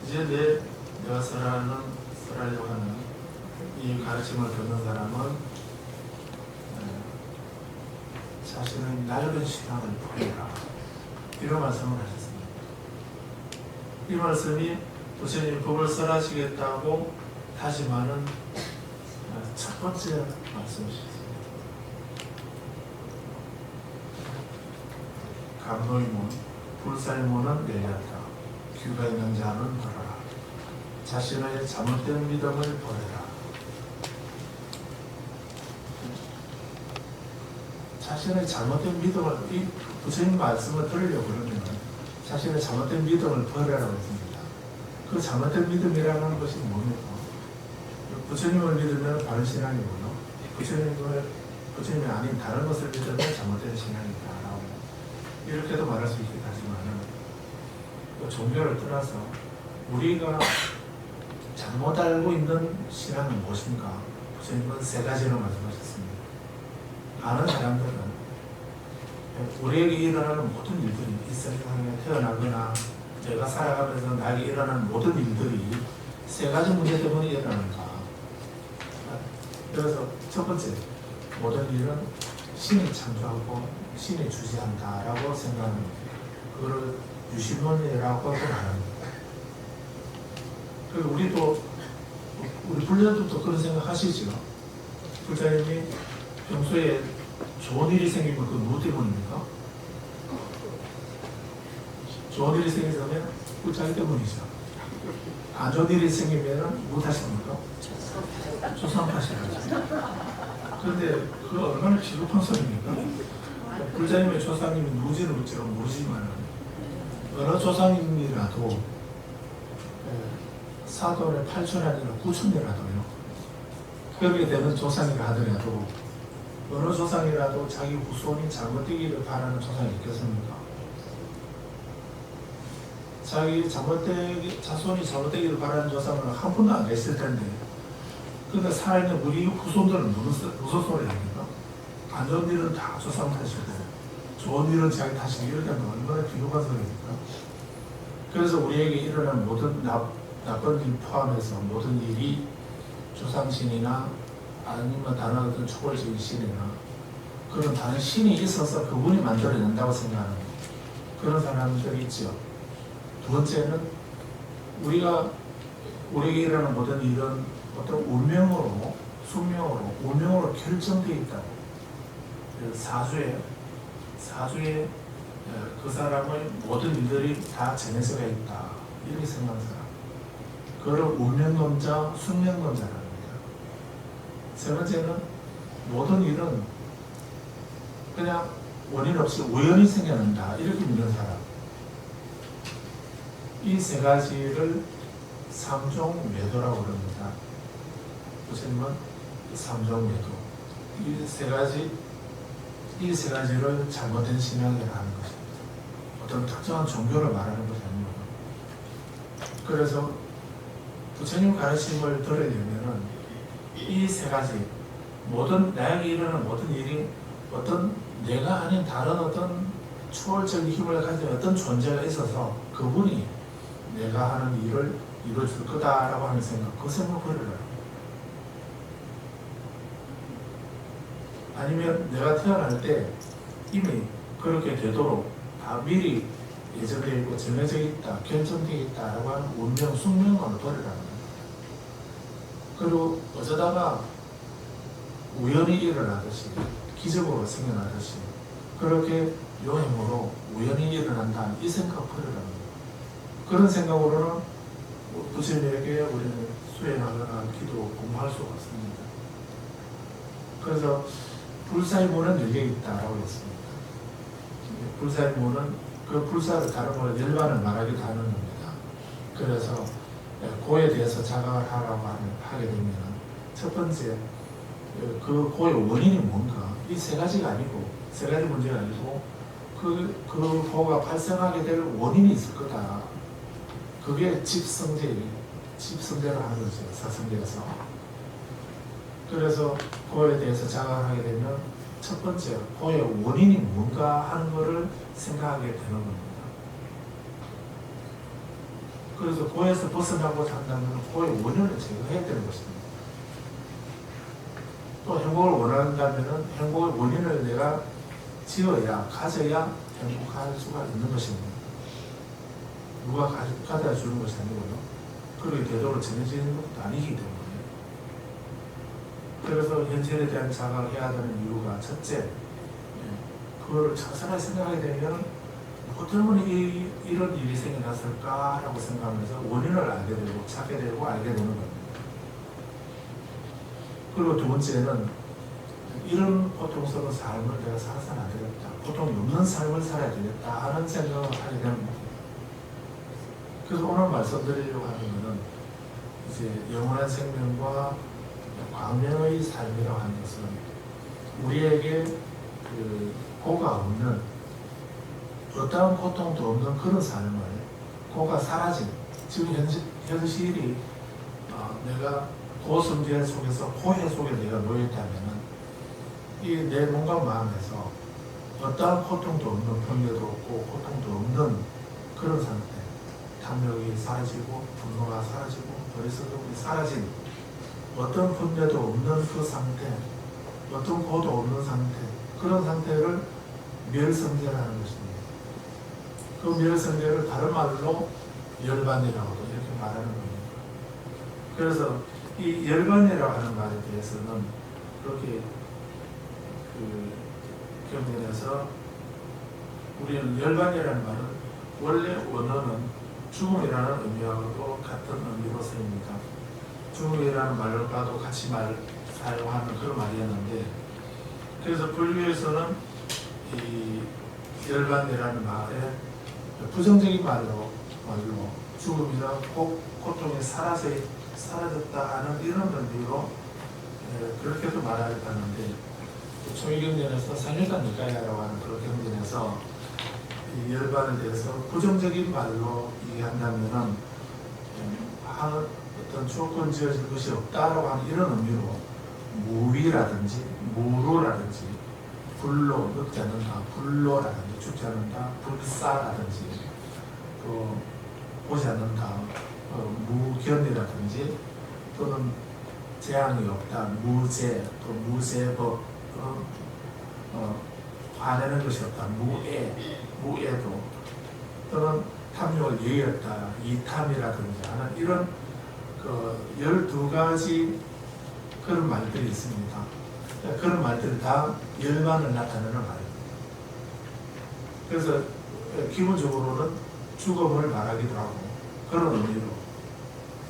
Speaker 1: 이제 내가 설하려고 하는 이 가르침을 듣는 사람은 자신의 낡은 신앙을 버리라. 이런 말씀을 하셨습니다. 이 말씀이 부처님이 법을 설하시겠다고 다짐하는 첫 번째 말씀이셨습니다. 감노의 문, 불사의 문은 열렸다. 귀가 있는 자는 들어라. 자신의 잘못된 믿음을 버려라. 자신의 잘못된 믿음을, 이 부처님 말씀을 들으려고 그러면 자신의 잘못된 믿음을 버려라고 했습니다. 그 잘못된 믿음이라는 것이 뭡니까? 부처님을 믿으면 바른 신앙이고요. 부처님이 아닌 다른 것을 믿으면 잘못된 신앙이다라고 이렇게도 말할 수 있겠지만은 종교를 떠나서 우리가 잘못 알고 있는 신앙은 무엇인가? 부처님은 3가지로 말씀하셨습니다. 많은 사람들은 우리에게 일어나는 모든 일들이 이 세상에 태어나거나 내가 살아가면서 나에게 일어나는 모든 일들이 3가지 문제 때문에 일어난다. 그래서 첫 번째, 모든 일은 신이 창조하고 신이 주재한다라고 생각하는 그걸 유신론이라고 말합니다. 그리고 우리 불자들도 그런 생각 하시죠. 불자님이 평소에 좋은 일이 생기면 그 누구 때문입니까? 좋은 일이 생기면 그 자기 때문이죠. 안 좋은 일이 생기면 누구 탓입니까? 조상 탓이죠. 그런데 그 얼마나 비겁한 소리입니까? 불자님의 조상님이 누구지는 모르지만 어느 조상님이라도 사돈의 8촌이 아니라 9촌이라도요. 그렇게 되는 조상이라 하더라도 어느 조상이라도 자기 후손이 잘못되기를 바라는 조상이 있겠습니까? 자기 자손이 잘못되기를 바라는 조상은 한 번도 안 계실 텐데, 근데 살아있는 우리 후손들은 무슨 소리 합니까? 안 좋은 일은 다 조상 탓이고 좋은 일은 자기 탓이고 이렇게 하면 얼마나 비겁한 소리입니까? 그래서 우리에게 일어나는 모든 나쁜 일 포함해서 모든 일이 조상신이나 아니면 다른 어떤 초월적인 신이나 그런 다른 신이 있어서 그분이 만들어낸다고 생각하는 그런 사람들이 있죠. 두 번째는 우리에게 일어나는 모든 일은 어떤 운명으로, 운명으로 결정되어 있다고. 사주에 그 사람의 모든 일들이 다 정해져가 있다. 이렇게 생각하는 사람. 그걸 운명론자, 숙명론자라고 합니다. 세 번째는 모든 일은 그냥 원인 없이 우연히 생겨난다. 이렇게 믿는 사람. 이 3가지를 삼종매도라고 그럽니다. 부처님은 삼종매도. 이 세 가지를 잘못된 신앙이라고 하는 것입니다. 어떤 특정한 종교를 말하는 것이 아니고. 그래서 부처님 가르침을 들으려면은 이 3가지, 모든 나에게 일어나는 모든 일이 어떤 내가 아닌 다른 어떤 초월적인 힘을 가진 어떤 존재가 있어서 그분이 내가 하는 일을 이루어줄 거다라고 하는 생각, 그 생각 버려라. 아니면 내가 태어날 때 이미 그렇게 되도록 다 미리 예정되어 있고 정해져 있다, 결정되어 있다라고 하는 운명, 숙명론을 버리라는 거예요. 그리고 어쩌다가 우연히 일어나듯이, 기적으로 생겨나듯이 그렇게 요행으로 우연히 일어난다, 이 생각 버리라는 거예요. 그런 생각으로는 부처님에게 우리는 수행하거나 기도, 공부할 수가 없습니다. 그래서 불사의 문은 열려있다라고 했습니다. 불사의 문은 그 불사를 다른 걸로 열반을 말하기도 하는 겁니다. 그래서 고에 대해서 자각을 하게 되면 첫 번째 그 고의 원인이 뭔가 이 세 가지가 아니고 세 가지 문제가 아니고 그 고가 발생하게 될 원인이 있을 거다. 그게 집성제를 하는 거죠. 사성제에서. 그래서 고에 대해서 자각을 하게 되면 첫 번째 고의 원인이 뭔가 하는 거를 생각하게 되는 겁니다. 그래서 고에서 벗어나고자 한다면 고의 원인을 제거해야 되는 것입니다. 또 행복을 원한다면 행복의 원인을 내가 지어야, 가져야 행복할 수가 있는 것입니다. 누가 가져다 주는 것이 아니고요. 그렇게 되도록 정해지는 것도 아니기 때문에. 그래서 현실에 대한 자각을 해야 되는 이유가 첫째, 그걸 자세하게 생각하게 되면 뭐 때문에 이런 일이 생겨났을까라고 생각하면서 원인을 알게 되고 찾게 되고 알게 되는 겁니다. 그리고 두 번째는 이런 고통스러운 삶을 내가 살아서는 안 되겠다. 고통이 없는 삶을 살아야 되겠다 하는 생각을 하게 됩니다. 그래서 오늘 말씀드리려고 하는 것은 이제 영원한 생명과 광명의 삶이라고 하는 것은 우리에게 그 고가 없는 어떠한 고통도 없는 그런 삶을 고가 사라진 지금 현실이 내가 고성제 속에서 고해 속에 내가 놓여있다면 이 내 몸과 마음에서 어떠한 고통도 없는 분노도 없고 고통도 없는 그런 상태, 탐욕이 사라지고 분노가 사라지고 어리석음이 사라진 어떤 분노도 없는 그 상태, 어떤 고도 없는 상태, 그런 상태를 멸성제라는 것입니다. 그 멸성제를 다른 말로 열반이라고도 이렇게 말하는 겁니다. 그래서 이 열반이라고 하는 말에 대해서는 그렇게 경전에서 우리는 열반이라는 말은 원래 원어는 죽음이라는 의미하고도 같은 의미로 쓰입니다. 죽음이라는 말과도 같이 사용하는 그런 말이었는데, 그래서 불교에서는 이 열반이라는 말에 부정적인 말로 죽음이나 고통이 사라졌다 하는 이런 의미로 그렇게도 말하였다는데, 초이경전에서 상일단 니까야라고 하는 그런 경전에서 이 열반에 대해서 부정적인 말로 얘기한다면은 어떤 조건 지어질 것이 없다라고 하는 이런 의미로 무위라든지 무로라든지 불로 늙지 않는다, 불로라든지 죽지 않는다, 불사라든지 또 보지 않는다, 무견이라든지 또는 재앙이 없다, 무재, 또 무재법, 화내는 것이 없다, 무애도 또는 탐욕을 예의였다, 이탐이라든지 하는 이런 12가지 그런 말들이 있습니다. 그런 말들이 다 열반을 나타내는 말입니다. 그래서 기본적으로는 죽음을 말하기도 하고 그런 의미로,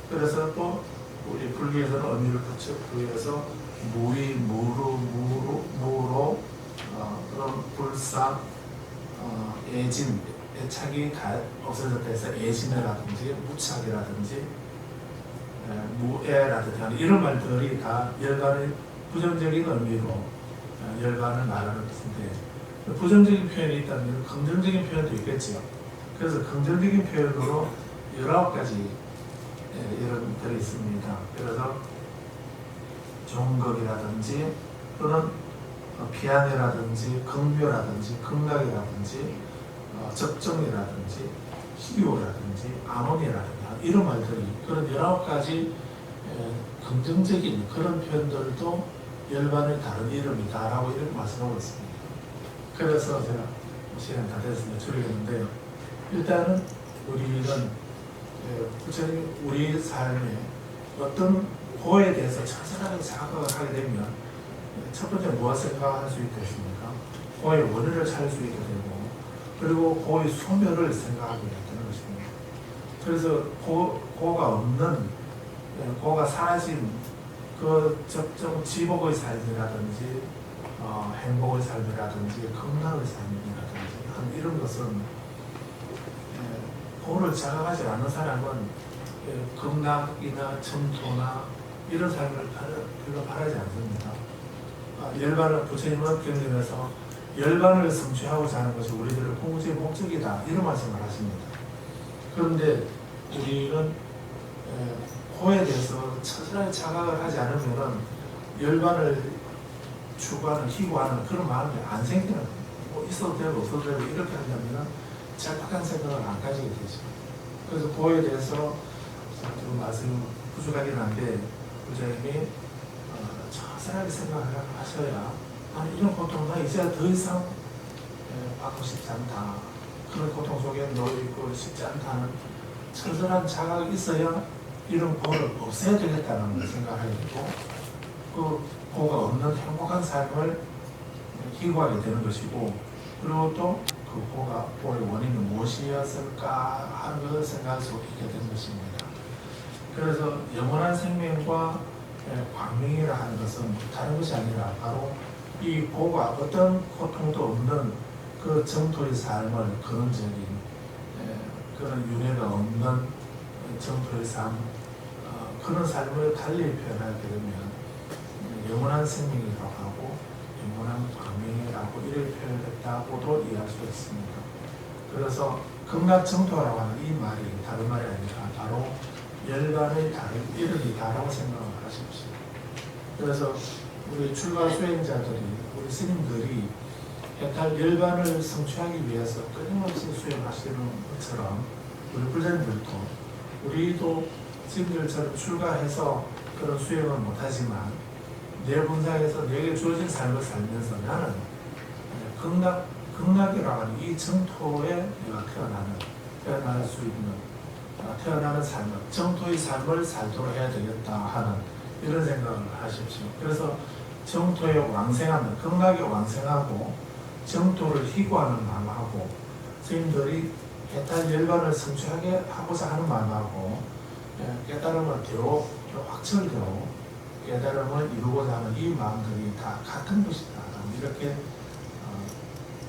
Speaker 1: 그래서 또 우리 불교에서는 의미를 부여해서 무위, 무로, 그런 불사, 애진, 애착이 다 없어졌다 해서 애진이라든지 무착이라든지 무애라든지 하는 이런 말들이 다 열반의 부정적인 의미로 열반을 말하는 것인데, 부정적인 표현이 있다면 긍정적인 표현도 있겠죠. 그래서 긍정적인 표현으로 19가지 이런 들이 있습니다. 그래서 종극이라든지 또는 피안이라든지 긍묘라든지 극락이라든지 적정이라든지 희요라든지 안온이라든지 이런 말들이, 그런 19가지 긍정적인 그런 표현들도 열반의 다른 이름이다라고 이렇게 말씀하고 있습니다. 그래서 제가 시간 다 됐으니까 줄이겠는데요. 일단은 우리는 부처님 우리 삶에 어떤 고에 대해서 철저하게 자각을 하게 되면 첫 번째 무엇을 생각할 수 있게 됐습니까? 고의 원인을 찾을 수 있게 되고, 그리고 고의 소멸을 생각하게 되는 것입니다. 그래서 고가 없는, 고가 사라진 그 적정 지복의 삶이라든지 행복의 삶이라든지 건강의 삶이라든지 이런 것은 고를 삶을 자각하지 않는 사람은 극락이나 점토나 이런 삶을 별로 바라지 않습니다. 열반을 부처님은 경전에서 열반을 성취하고자 하는 것이 우리들의 공부의 목적이다 이런 말씀을 하십니다. 그런데 우리는 호에 대해서 처절하게 자각을 하지 않으면 열반을 추구하는, 희구하는 그런 마음이 안 생기는 거예요. 뭐 있어도 되고 없어도 되고 이렇게 한다면 절박한 생각을 안 가지게 되죠. 그래서 그거에 대해서 좀 말씀 부족하긴 한데 부처님이 처절하게 생각을 하셔야 아니 이런 고통 나 이제 더 이상 받고 싶지 않다. 그런 고통 속에 놓여있고 싶지 않다는 처절한 자각이 있어야 이런 고를 없애야 되겠다는 생각을 하게 되고 그 고가 없는 행복한 삶을 희구하게 되는 것이고 그리고 또 그 고가 고의 원인이 무엇이었을까 하는 것을 생각할 수 있게 된 것입니다. 그래서 영원한 생명과 광명이라 하는 것은 다른 것이 아니라 바로 이 고가 어떤 고통도 없는 그 정토의 삶을 근원적인 그런 윤회가 없는 정토의 삶 그런 삶을 달리 표현하게 되면 영원한 생명이라고 하고 영원한 광명이라고 이를 표현했다고도 이해할 수 있습니다. 그래서 극락정토라고 하는 이 말이 다른 말이 아니라 바로 열반의 다른 이름이다라고 생각을 하십시오. 그래서 우리 출가 수행자들이 우리 스님들이 해탈 열반을 성취하기 위해서 끊임없이 수행하시는 것처럼 우리 불자님들도 우리도 스님들처럼 출가해서 그런 수행은 못하지만 내 본상에서 내게 주어진 삶을 살면서 나는 극락이라고 하는 이 정토에 내가 태어날 수 있는 태어나는 삶을 정토의 삶을 살도록 해야 되겠다 하는 이런 생각을 하십시오. 그래서 정토에 왕생하는 극락에 왕생하고 정토를 희구하는 마음하고 스님들이 해탈 열반을 성취하게 하고자 하는 마음하고 깨달음을 대로 확철되고 깨달음을 이루고자 하는 이 마음들이 다 같은 것이다. 이렇게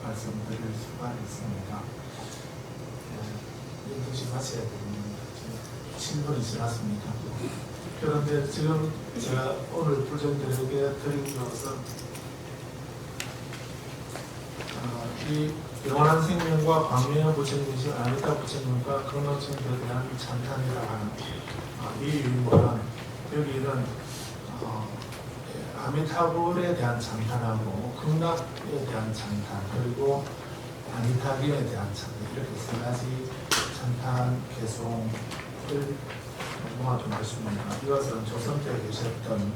Speaker 1: 말씀드릴 수가 있습니다. 12시 마쳐야 됩니다. 7분이 지났습니다. 그런데 지금 제가 오늘 불전들에게 드린 것은 이 영원한 생명과 광명의 부처님이신 아미타 부처님과 극락정토에 대한 찬탄이라 하는 이 유물은 여기는 아미타불에 대한 찬탄하고 극락에 대한 찬탄 그리고 아미타기에 대한 찬탄 이렇게 세 가지 찬탄 개송을 모아둔 것입니다. 이것은 조선 때 계셨던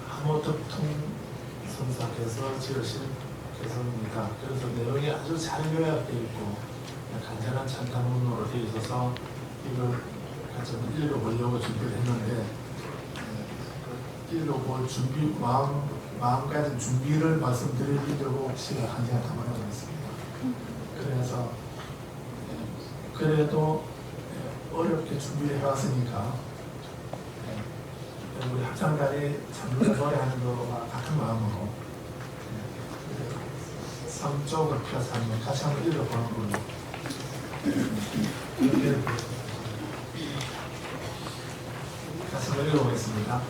Speaker 1: 하모특통 성사께서 지으신 개송입니다. 그래서 내용이 아주 잘 요약되어 있고 간단한 찬탄문으로 되어 있어서 이걸 같이 읽어보려고 준비를 했는데 읽어볼 준비 마음까지 준비를 말씀드리려고 시간 한 시간 더 벌어졌습니다. 그래서 그래도 어렵게 준비를 해왔으니까 우리 합창단이 참으로 노래하는 거와 같은 마음으로 성쪽을 펴서 한번 같이 한번 읽어보는 걸로 같이 한번 읽어보겠습니다.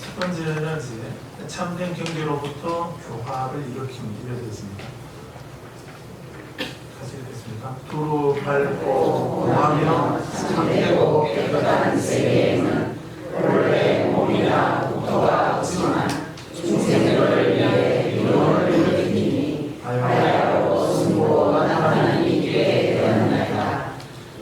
Speaker 1: 첫 번째는 이제 참된 경계로부터 교화를 일으키는 이렇게 되어 있습니다. 같이 읽겠습니다. 두루 밟고 공하며 참되고 깨끗한 세계에는 원래 몸이나 국토가 없지만 중생들을 위해 윤호를 일으키니 하야로 승고 나타나는 이길에 되었나이다.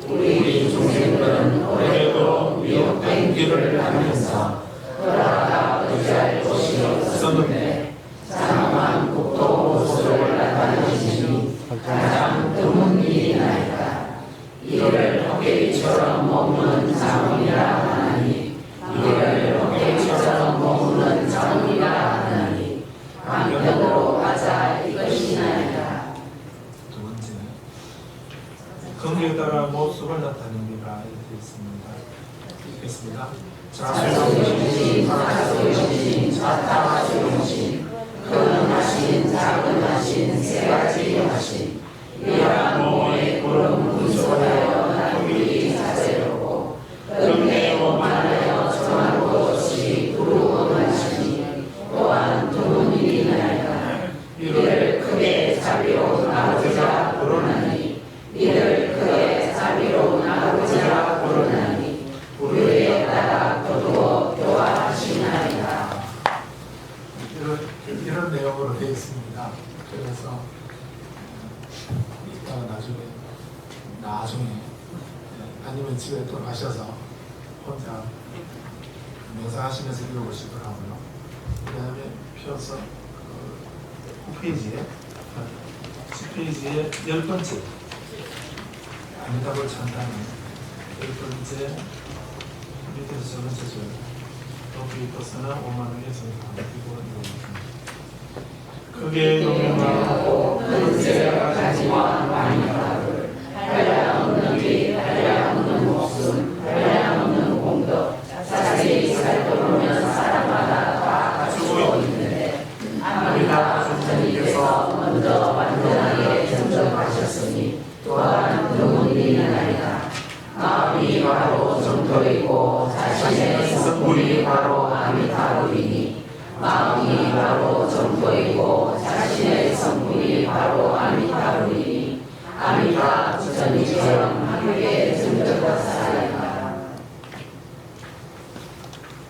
Speaker 1: 우리 중생들은 오래도 미혹된 길을 하면서 돌아가 의지할 곳이 없었는데 장엄한 국토 보수를 나타내시니 가장 드문 일이나이다. 이를 헛개비처럼 머무는 장엄이라 하나니 이를 헛개비처럼 머무는 장엄이라 하나니 한편으로 가자 이것이나이다. 두 번째, 금리에 따라 모습을 나타냅니다. 이렇게 있습니다. 읽겠습니다. 자수용신, 하수용신, 좌타하수용신, 근하신, 작은하신, 세 가지 하신,
Speaker 2: 이를 크게 자비로운 아버지라 부르나니 이를 크게 자비로운 아버지라 부르나니 우리에 따라 거두어 교화하시나이다.
Speaker 1: 이런 내용으로 되어 있습니다. 그래서 이따가 나중에 아니면 집에 또 가셔서 혼자 명상하시면서 읽어보시더라고요. 그 다음에 펴서 9페이지에 10페이지에 10번째 아미타불 찬탄의 10번째 밑에서 저 번째 줄 높이 벗어나 5만원의 정상 이거는 읽어보겠습니다. 크게 경영하고
Speaker 2: 큰 죄를 가지와 많이 가를 한량 없는 비 한량 없는 목숨 한량 없는 공덕 자세히 살펴보면 사람마다 다 갖추고 있는데 아미타 부처님께서 먼저 완전하게 정정하셨으니 또한 누구이나이다. 마음이 바로 정토이고 자신의 성품이 바로 아미타불이니 마음이 바로 정토이고 자신의 성품이 바로 아미타불이니 아미타 부처님처럼 하늘에 증정받사이다.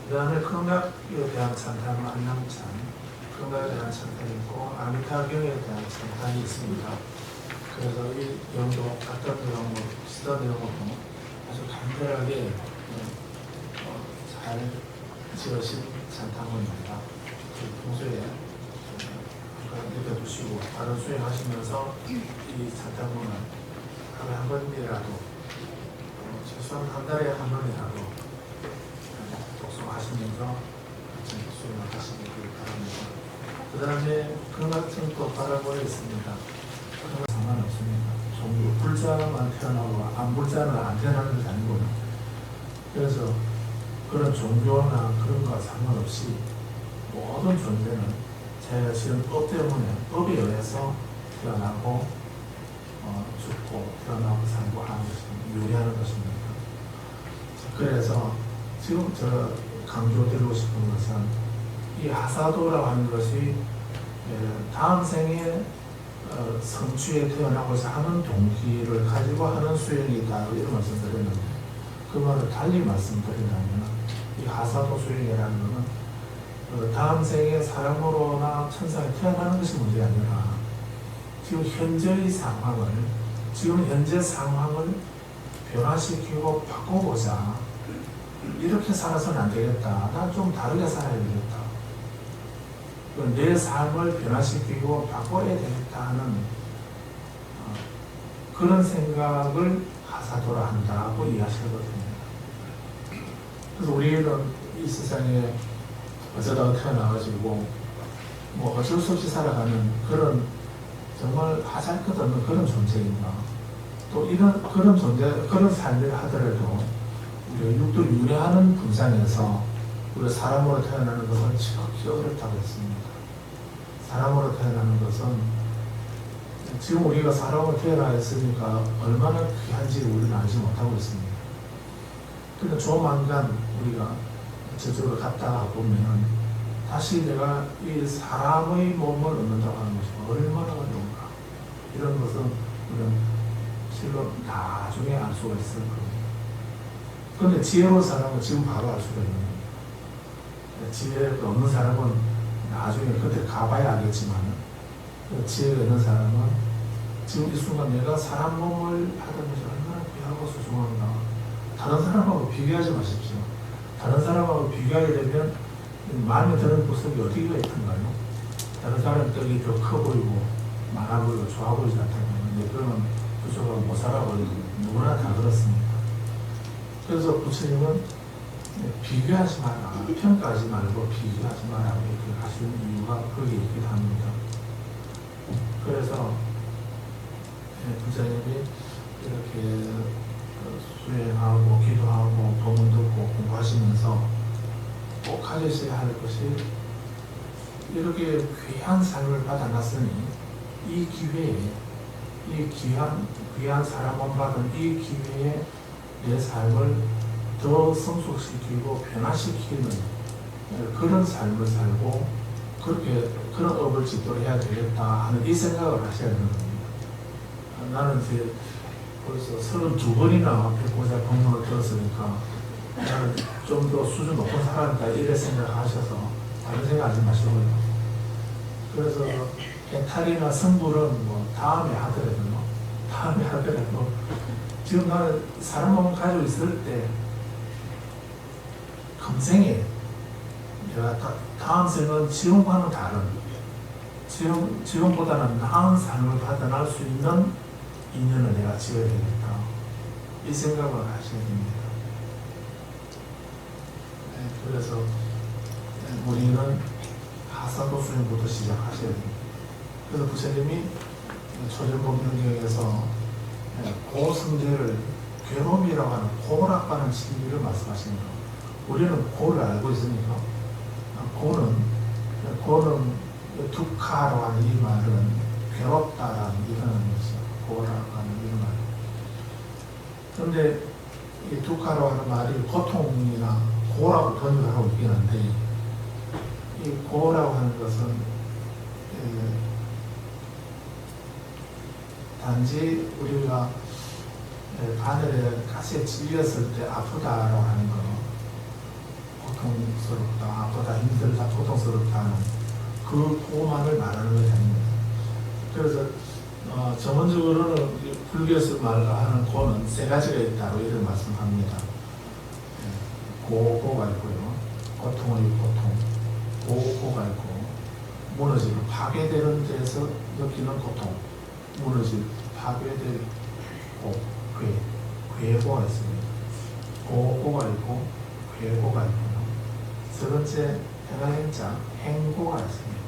Speaker 1: 그 다음에 극락에 대한 찬탄은 안남찬, 극락에 대한 찬탄이 있고 아미타경에 대한 찬탄이 있습니다. 그래서 이 내용도 같은 내용으로 비슷한 내용으로 아주 간결하게 잘 지어진 찬탄문입니다. 평소에 읽어두시고 바로 수행하시면서 이 찬탄문을 하루에 한 번이라도 최소한 한 달에 한 번이라도 독서하시면서 수행을 하시기 바랍니다. 그 다음에 극락층도 바라보에 있습니다. 상관없습니다. 종교 불자만 태어나고 안 불자는 안 태어나는 것이 아니고요. 그래서 그런 종교나 그런 거와 상관없이 모든 존재는 자기가 지은 법 때문에 법에 의해서 태어나고 죽고 태어나고 살고 하는 것이 유리하는 것입니다. 그래서 지금 제가 강조드리고 싶은 것은 이 하사도라고 하는 것이 다음 생에 성취에 태어나고자 하는 동기를 가지고 하는 수행이다 이런 말씀 드렸는데 그 말을 달리 말씀드리자면 이 하사도 수행이라는 것은 다음 생에 사람으로나 천상에 태어나는 것이 문제가 아니라 지금 현재의 상황을 지금 현재 상황을 변화시키고 바꿔보자. 이렇게 살아서는 안 되겠다. 난 좀 다르게 살아야 되겠다. 내 삶을 변화시키고 바꿔야 되겠다 하는 그런 생각을 하사도라 한다고 이해하시거든요. 그래서 우리는 이 세상에 어쩌다가 태어나가지고 뭐 어쩔 수 없이 살아가는 그런 정말 하잘 것 없는 그런 존재인가. 또 이런 그런 존재, 그런 삶을 하더라도 우리가 육도 윤회하는 분상에서 우리가 사람으로 태어나는 것은 지극히 어렵다고 했습니다. 사람으로 태어나는 것은 지금 우리가 사람으로 태어나 있으니까 얼마나 귀한지 우리는 알지 못하고 있습니다. 그러니까 조만간 우리가 저쪽으로 갔다가 보면 다시 내가 이 사람의 몸을 얻는다고 하는 것이 얼마나 어려운가. 이런 것은 우리는 실로 나중에 알 수가 있을 겁니다. 그런데 지혜로운 사람은 지금 바로 알 수가 있는 겁니다. 지혜가 없는 사람은 나중에 그때 가봐야 알겠지만 지혜가 있는 사람은 지금 이 순간 내가 사람 몸을 받은 것이 얼마나 귀하고 소중한가. 다른 사람하고 비교하지 마십시오. 다른 사람하고 비교하게 되면 마음에 드는 구석이 어디가 있던가요? 다른 사람 떡이 더 커 보이고 많아 보이고 좋아 보이지 않다면 그러면 그쪽하고 못 살아버리고 누구나 다 그렇습니다. 그래서 부처님은 비교하지 마라, 평가하지 말고 비교하지 마라 이렇게 하시는 이유가 거기에 있기도 합니다. 그래서 부처님이 이렇게 수행하고 기도하고 법문 듣고 공부하시면서 꼭 가지셔야 할 것이 이렇게 귀한 삶을 받아놨으니 이 기회에 이 귀한 사람을 받은 이 기회에 내 삶을 더 성숙시키고 변화시키는 그런 삶을 살고 그렇게 그런 업을 짓도록 해야 되겠다 하는 이 생각을 하셔야 되는 겁니다. 나는 이제 벌써 32번이나 백고자 법문을 들었으니까 나는 좀 더 수준 높은 사람이다 이래 생각하셔서 다른 생각하지 마시고요. 그래서 해탈이나 성불은 뭐 다음에 하더라도 지금 나는 사람 몸을 가지고 있을 때 금생에 내가 다음 생은 지금과는 다른 지금보다는 나은 삶을 받아날 수 있는 인연을 내가 지어야 되겠다 이 생각을 하셔야 됩니다. 그래서 우리는 하사도 수행부터 시작하셔야 됩니다. 그래서 부처님이 초전법문경에서 고성제를 괴로움이라고 하는 고락하는 진리를 말씀하십니다. 우리는 고를 알고 있습니까? 고는 두카라고 하는 이 말은 괴롭다라는 이런 의미죠. 고라고 하는 이런 말. 그런데 이 두카라고 하는 말이 고통이나 고라고 번역을 하고 있긴 한데 이 고라고 하는 것은 단지 우리가 바늘에 가시에 찔렸을 때 아프다라고 하는 거, 고통스럽다, 아프다, 힘들다, 고통스럽다는 그 고만을 말하는 것이 아닙니다. 그래서 전문적으로는 불교에서 말하는 고는 세 가지가 있다고 이런 말씀합니다. 고가 있고요, 고통의 고통, 고가 있고, 무너지고 파괴되는 데서 느끼는 고통, 무너질 파괴될 괴고가 있습니다. 고가 있고 괴고가 있고요. 세 번째 행하행자 행고가 있습니다.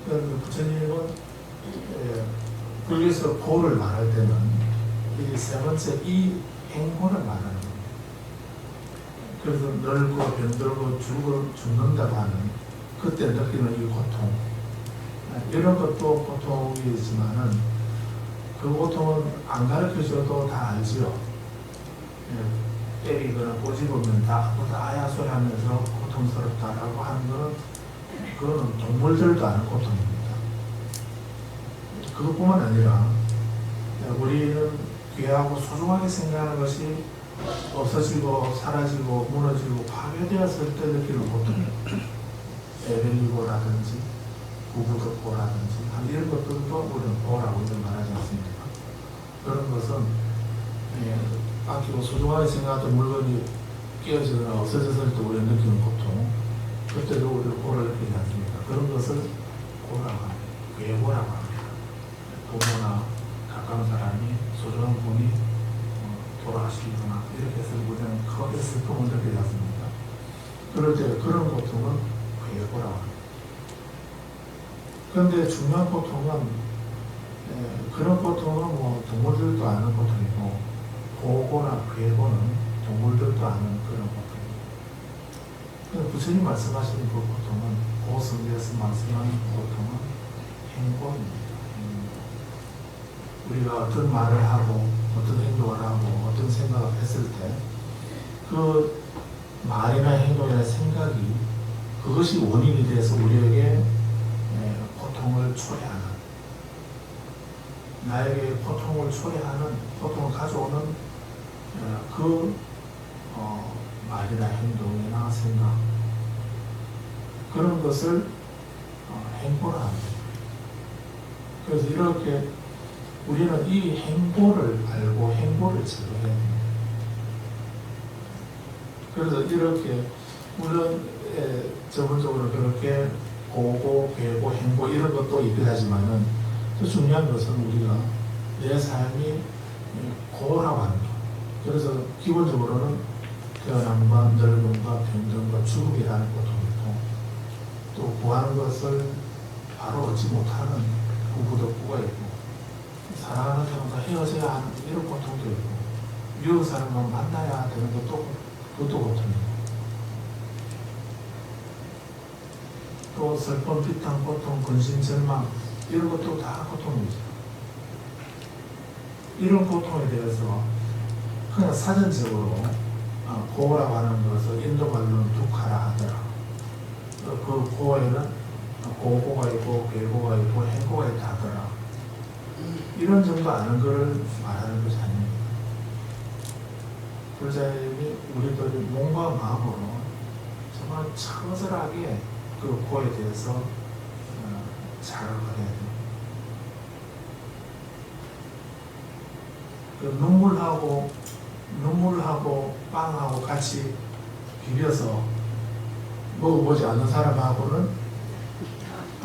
Speaker 1: 그래서 부처님은 불교에서 고를 말할 때는 이 세 번째 이 행고를 말하는 겁니다. 그래서 늙고 병들고 죽는다고 하는 그때 느끼는 이 고통, 이런 것도 고통이지만은 그 고통은 안 가르쳐줘도 다 알지요. 때리거나 꼬집으면 다 아프다 아야 소리 하면서 고통스럽다라고 하는 거는 그거는 동물들도 아는 고통입니다. 그것뿐만 아니라 우리는 귀하고 소중하게 생각하는 것이 없어지고 사라지고 무너지고 파괴되었을 때 느끼는 고통, 에벨리고라든지 구부덕고라든지 이런 것들도 우리는 고라고 이런 말하지 않습니까? 그런 것은 아끼고 소중하게 생각했던 물건이 깨어지거나 없어졌을 때 우리가 느끼는 고통, 그때도 우리가 고를 느끼지 않습니까? 그런 것을 고라고 합니다. 괴고라고 합니다. 부모나 가까운 사람이 소중한 분이 돌아가시거나 이렇게 해서 우리는 크게 슬픔을 느끼지 않습니까? 그럴 때 그런 고통은 괴고라고 합니다. 그런데 중요한 고통은 그런 고통은 뭐 동물들도 아는 고통이고 고고나 괴고는 동물들도 아는 그런 고통입니다. 부처님 말씀하시는 그 고통은 고성에서 말씀하는 고통은 행고입니다. 우리가 어떤 말을 하고 어떤 행동을 하고 어떤 생각을 했을 때 그 말이나 행동이나 생각이 그것이 원인이 돼서 우리에게 고통을 초래하는, 나에게 고통을 초래하는, 고통을 가져오는 그 말이나 행동이나 생각, 그런 것을 행보라 합니다. 그래서 이렇게 우리는 이 행보를 알고 행보를 제거해야 됩니다. 그래서 이렇게 물론 전문적으로 그렇게 고고, 괴고, 행고 이런 것도 있긴 더 중요한 것은 우리가 내 삶이 고라고 하는 것. 그래서 기본적으로는 태어남과 늙음과 병든과 죽음이라는 고통이 있고, 또 구하는 것을 바로 얻지 못하는 구부덕구가 있고, 사랑하는 사람과 헤어져야 하는 이런 고통도 있고, 미운 사람과 만나야 되는 그것도 고통이고, 또 슬픔, 비탄, 고통, 근심, 절망 이런 것도 다 고통이죠. 이런 고통에 대해서 그냥 사전적으로 고라고 하는 것을 인도 말로는 두카라 하더라. 그 고에는 고고가 있고 괴고가 있고 해고가 있다 하더라. 이런 정도 아는 거를 말하는 것이 아닙니다. 불자님이 우리들이 몸과 마음으로 정말 처절하게 그 고에 대해서 자각을 해야 돼요. 그 눈물하고 빵하고 같이 비벼서 먹어보지 않는 사람하고는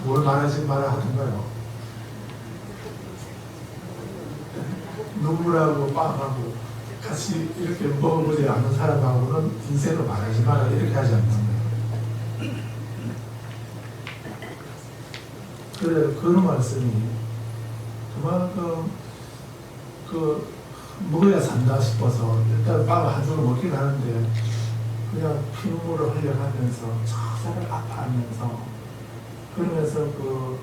Speaker 1: 뭘 말하지 말아 하던가요? 눈물하고 빵하고 같이 이렇게 먹어보지 않는 사람하고는 인생을 말하지 마라 이렇게 하지 않는 거예요. 그래, 그런 말씀이 그만큼 먹어야 산다 싶어서 일단 빵을 한 줄을 먹긴 하는데 그냥 피눈물을 흘려가면서 처절하게 아파하면서 그러면서 그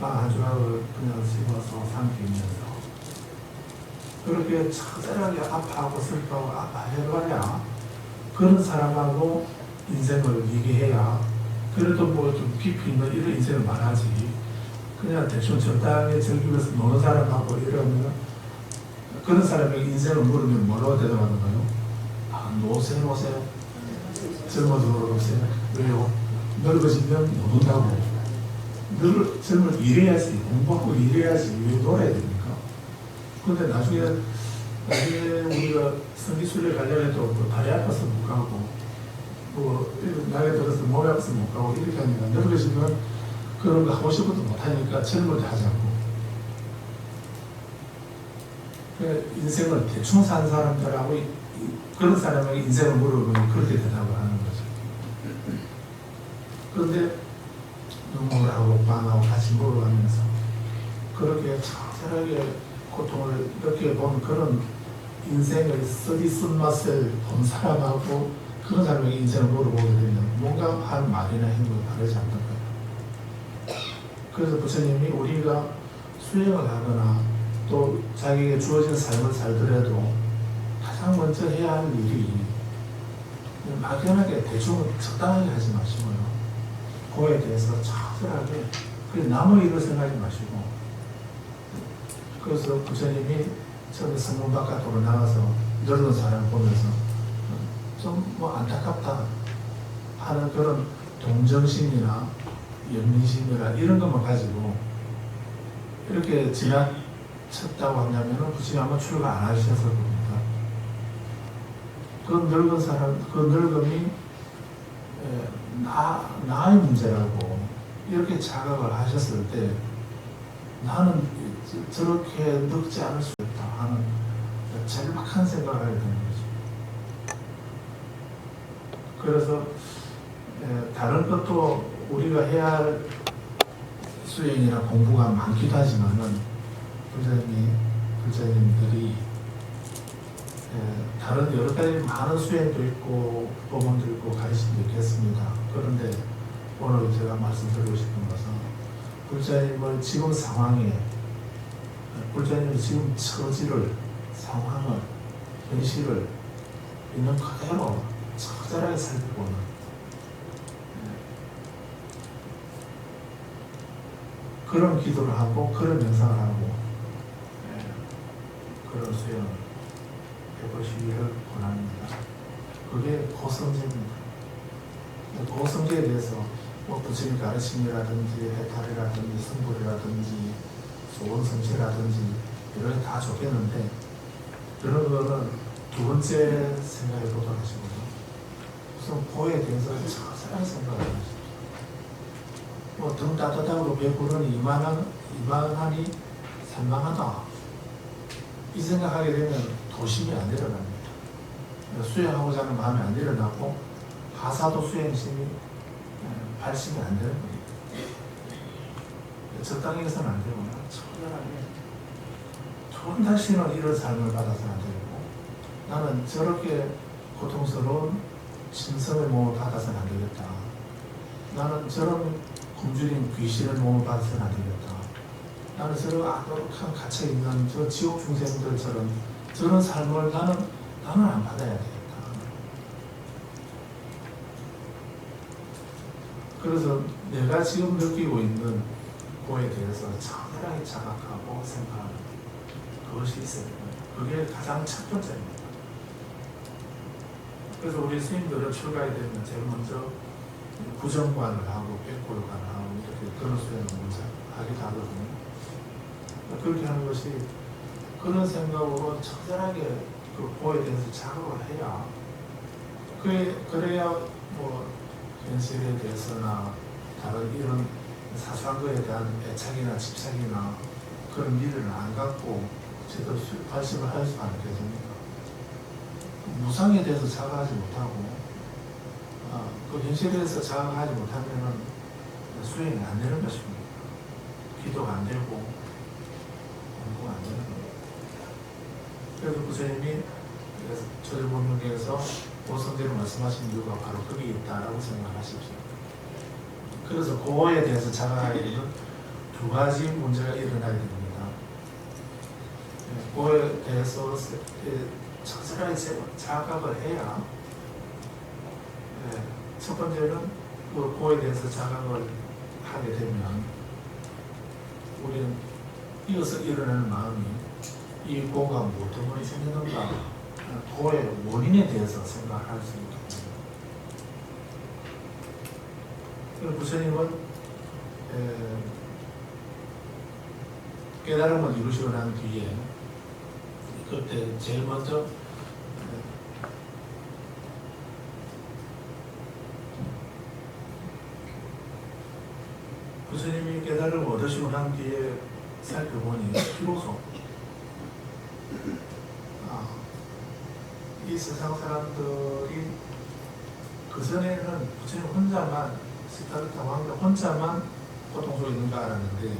Speaker 1: 빵 한 조각을 그냥 씹어서 삼키면서 그렇게 처절하게 아파하고 슬퍼하고 아파해봐야 그런 사람하고 인생을 얘기해야 그래도 뭐 좀 깊이 있는 이런 인생을 말하지 그냥 대충 적당히 즐기면서 노는 사람하고 이러면 그런 사람에게 인생을 물으면 뭐라고 대답하는가요? 아, 노세 젊어서 노세 왜요? 늙어지면 노는다고 젊을 일해야지 공부하고 일해야지 왜 놀아야 됩니까? 근데 나중에 우리가 성기순례 가려해도 뭐 다리 아파서 못 가고 뭐 나이가 들어서 몸이 아파서 못 가고 이렇게 하니까 늙어지면 그런 거 하고 싶어도 못하니까 젊을 때 하자고. 인생을 대충 산 사람들하고 그런 사람에게 인생을 물어보면 그렇게 대답을 하는 거죠. 그런데 눈물하고 빵하고 같이 먹어가면서 그렇게 처절하게 고통을 느껴본 그런 인생의 쓰디 쓴맛을 본 사람하고 그런 사람에게 인생을 물어보게 되면 뭔가 한 말이나 행동이 다르지 않는 거예요. 그래서 부처님이 우리가 수행을 하거나 또 자기에게 주어진 삶을 살더라도 가장 먼저 해야 할 일이 막연하게 대충 적당하게 하지 마시고요. 그거에 대해서 처절하게 남의 일을 생각하지 마시고 그래서 부처님이 처음에 성문 바깥으로 나가서 늙은 사람 보면서 좀 뭐 안타깝다 하는 그런 동정심이나 연민심이나 이런 것만 가지고 이렇게 지나쳤다고 한다면 부처님 아마 출가 안 하셨을 겁니다. 그 늙은 사람, 그 늙음이 나의 문제라고 이렇게 자각을 하셨을 때 나는 저렇게 늙지 않을 수 있다 하는 절박한 생각을 하게 되는 거죠. 그래서 다른 것도 우리가 해야 할 수행이나 공부가 많기도 하지만은 불자님들이 다른 여러 가지 많은 수행도 있고 법문도 있고 가르침도 있겠습니다. 그런데 오늘 제가 말씀드리고 싶은 것은 불자님을 지금 상황에 불자님의 지금 처지를 상황을 현실을 있는 그대로 처절하게 살펴보는 그런 기도를 하고 그런 명상을 하고 그런 수행을 해보시기를 권합니다. 그게 고성제입니다. 고성제에 대해서 뭐 부처님 가르침이라든지 해탈이라든지 성불이라든지 좋은 성취라든지 이런 게 다 좋겠는데 이런 거는 두 번째 생각해 보도록 하시고요. 우선 고에 대해서 자세하게 생각을 하십시오. 뭐 등 따뜻하고 배부르니 이만하니 산만하다 이 생각하게 되면 도심이 안 내려갑니다. 수행하고자 하는 마음이 안 내려가고 하사도 수행심이 발심이 안 되는 겁니다. 적당히 해서는 안 되고 처절하게 좋은 다시는 이런 삶을 받아서는 안 되고 나는 저렇게 고통스러운 신성의 몸을 받아서는 안 되겠다. 나는 저런 굶주린 귀신의 몸을 받아서는 안 되겠다. 나는 저런 악독한 갇혀있는 저 지옥 중생들처럼 저런 삶을 나는 안 받아야 되겠다. 그래서 내가 지금 느끼고 있는 거에 대해서 차분하게 자각하고 생각하는 그것이 있어야 돼요. 그게 가장 첫 번째입니다. 그래서 우리 스님들은 출가에 되면 제일 먼저 부정관을 하고 백골관을 하고 이렇게 그런 수행을 먼저 하기도 하거든요. 그렇게 하는 것이 그런 생각으로 처절하게 그 고에 대해서 자각을 해야 그래야 뭐 현실에 대해서나 다른 이런 사소한 거에 대한 애착이나 집착이나 그런 미련을 안 갖고 제대로 발심을 할 수 있게 됩니다. 무상에 대해서 자각하지 못하고 그 현실에서 자각하지 못하면 수행이 안 되는 것입니다. 기도가 안 되고 공부가 안 되는 겁니다. 그래서 부처님이 조대본명에서 오성대로 말씀하신 이유가 바로 거기 있다라고 생각하십시오. 그래서 고어에 대해서 자각하게 되면 두 가지 문제가 일어나게 됩니다. 고어에 대해서 적절하게 자각을 해야 첫 번째는 그 고에 대해서 자각을 하게 되면 우리는 이어서 일어나는 마음이 이 고가 뭐 때문에 생기는가 고의 원인에 대해서 생각할 수 있게 됩니다. 부처님은 깨달음을 이루시고 난 뒤에 그때 제일 먼저 부처님이 깨달음을 얻으시고 난 뒤에 살펴보니 비로소 이 세상 사람들이 그전에는 부처님 혼자만 시타르타 왕자 혼자만 고통 속에 있는 줄 알았는데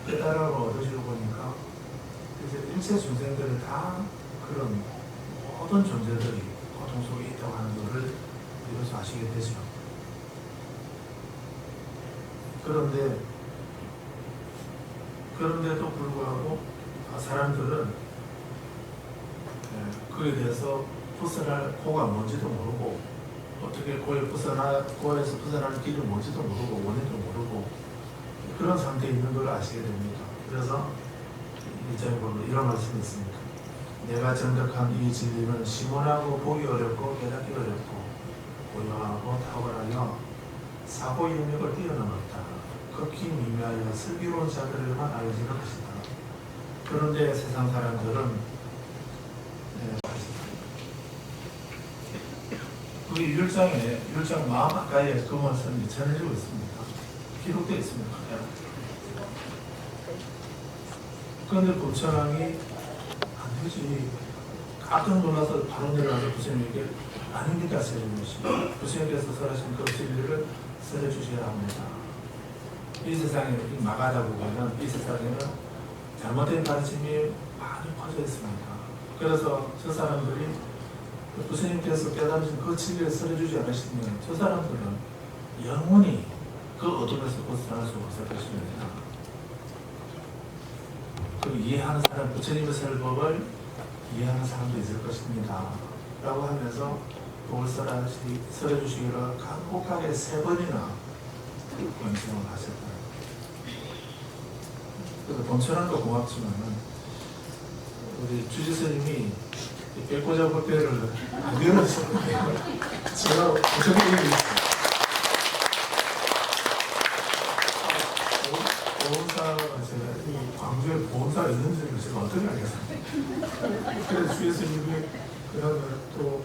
Speaker 1: 깨달음을 얻으시고 보니까 이제 일체 존재들이 다 그런 모든 존재들이 고통 속에 있다고 하는 것을 비로소 아시게 되죠. 그런데도 불구하고 사람들은 그에 대해서 벗어날 고가 뭔지도 모르고 어떻게 고에서 벗어나는 길이 뭔지도 모르고 원인도 모르고 그런 상태에 있는 걸 아시게 됩니다. 그래서 일장에 보면 이런 말씀이 있습니다. 내가 전득한 이 진리는 심원하고 보기 어렵고 깨닫기 어렵고 고요하고 탁월하여 사고 영역을 뛰어넘었다. 극히 미미하여 슬기로운 자들에게만 알려지는 것이다. 그런데 세상 사람들은 그 1장 마음 가까이에 그 말씀이 전해지고 있습니다. 기록되어 있습니다. 그런데 부처님이 안 되지. 깜짝 놀라서 바로 내려가서 부처님에게 아닙니까? 부처님께서 설하신 그 진리를 설해주셔야 합니다. 이 세상에 마가다보고는 이 세상에는 잘못된 가르침이 많이 퍼져 있습니다. 그래서 저 사람들이 부처님께서 깨달으신 그 진리를 설해주지 않으시면 저 사람들은 영원히 그 어둠에서 벗어날 수 없을 것입니다. 그 이해하는 사람, 부처님의 설법을 이해하는 사람도 있을 것입니다. 라고 하면서 복을 설해주시기를 간곡하게 3번이나 권청을 하셨다. 그래서 본천한도 고맙지만은 우리 주지스님이 백고자 법회를 안 열어주셨는데 제가 어떻게 보험사가 제가 이 광주에 보험사가 있는지를 제가 어떻게 알겠습니까? 그래서 주지스님이 그러면 또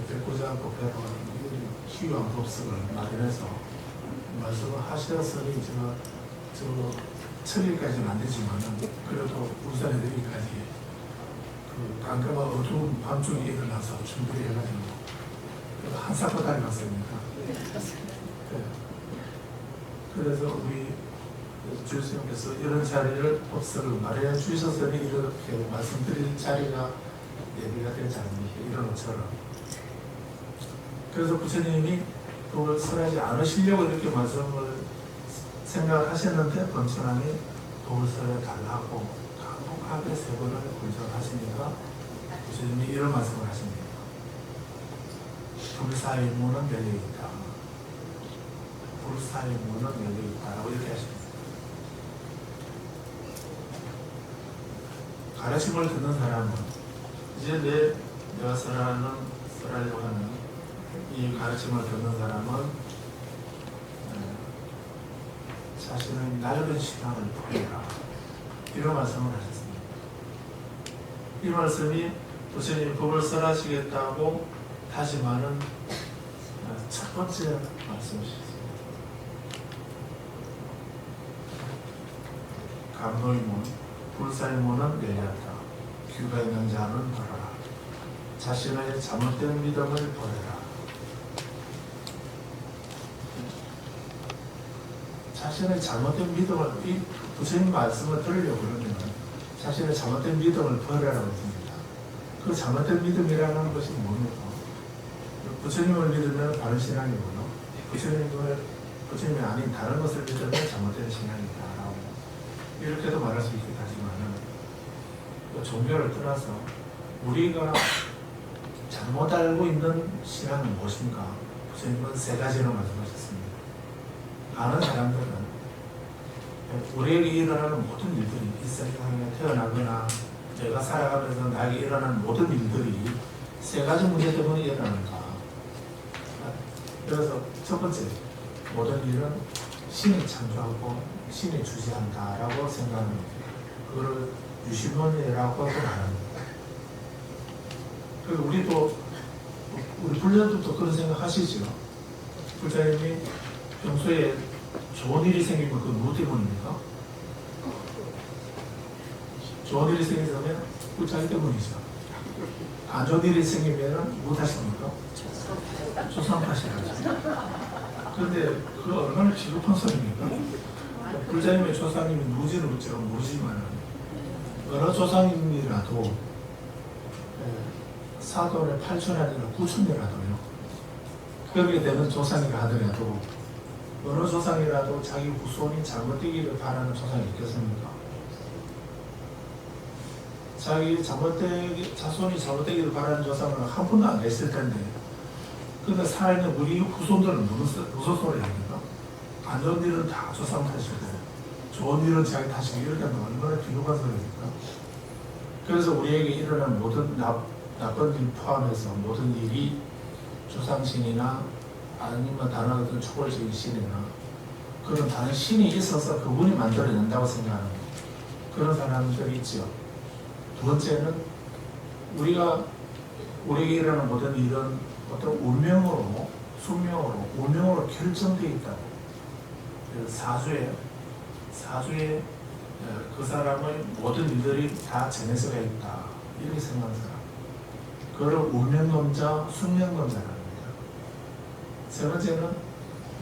Speaker 1: 백고자 법회로 희귀한 법석을 마련해서 말씀을 하셨으니 제가 처리까지는 안 되지만은 그래도 울산에 내리기까지 그 깜깜한 어두운 밤중에 일어나서 준비해가지고 한사코 다녀왔습니다. 네. 그래서 우리 주스님께서 이런 자리를 법석을 마련해 주셨으니 이렇게 말씀드릴 자리가 예비가 되지 않습니까? 이런 것처럼. 그래서 부처님이 그걸 설하지 않으시려고 이렇게 말씀을 생각하셨는데 번천왕이 도를 설해 달라고 강력하게 3번을 권장하시니까 부처님이 이런 말씀을 하십니다. 불사의 문은 열려있다. 불사의 문은 열려있다라고 이렇게 하십니다. 가르침을 듣는 사람은 이제 내가 써라려고 하는 이 가르침을 듣는 사람은 자신의 낡은 신앙을 버려라, 이런 말씀을 하셨습니다. 이 말씀이 부처님이 법을 설하시겠다고 다짐하는 첫 번째 말씀이셨습니다. 감노의 문, 불사의 문은 열렸다. 귀가 있는 자는 들어라. 자신의 잘못된 믿음을 버려라. 자신의 잘못된 믿음을, 이 부처님 말씀을 들으려고 그러면 자신의 잘못된 믿음을 버려라고 했습니다. 그 잘못된 믿음이라는 것이 뭡니까? 부처님을 믿으면 바른 신앙이고요. 부처님이 아닌 다른 것을 믿으면 잘못된 신앙이다라고 이렇게도 말할 수 있겠지만은, 종교를 떠나서 우리가 잘못 알고 있는 신앙은 무엇인가? 부처님은 세 가지로 말씀하셨습니다. 아는 사람들은 우리에게 일어나는 모든 일들이, 이 세상에 태어나거나 내가 살아가면서 나에게 일어나는 모든 일들이 세 가지 문제 때문에 일어나는가. 그래서 첫 번째, 모든 일은 신이 창조하고 신이 주재한다라고 생각합니다. 그거를 유심론이라고 말합니다. 그리고 우리 불자들도 그런 생각 하시죠? 불자님이 평소에 좋은 일이 생기면 그건 뭐 때문입니까? 좋은 일이 생기면 불자기 때문이죠. 안 좋은 일이 생기면 뭐 탓입니까? 조상 탓이라죠. 그런데 그거 얼마나 비겁한 소리입니까? 불자님의 조상님이 누구지는 어찌는 모르지만 어느 조상님이라도 사돈의 8촌이 아니라 9촌이라도요, 그렇게 되는 조상이라 하더라도 어느 조상이라도 자기 후손이 잘못되기를 바라는 조상이 있겠습니까? 자기 자손이 잘못되기를 바라는 조상은 한 번도 안 했을 텐데, 근데 살아있는 우리 후손들은 무슨 소리 합니까? 안 좋은 일은 다 조상 탓이고 좋은 일은 자기 탓이고, 이렇게 하면 얼마나 비겁한 소리입니까? 그래서 우리에게 일어난 모든 나쁜 일 포함해서 모든 일이 조상신이나 아니면 다른 어떤 초월적인 신이나 그런 다른 신이 있어서 그분이 만들어낸다고 생각하는 그런 사람들이 있죠. 두 번째는 우리에게 일어나는 모든 일은 어떤 운명으로, 운명으로 결정되어 있다고. 사주에 그 사람의 모든 일들이 다 정해져가 있다, 이렇게 생각하는 사람, 그걸 운명론자, 숙명론자라고 합니다. 세 번째는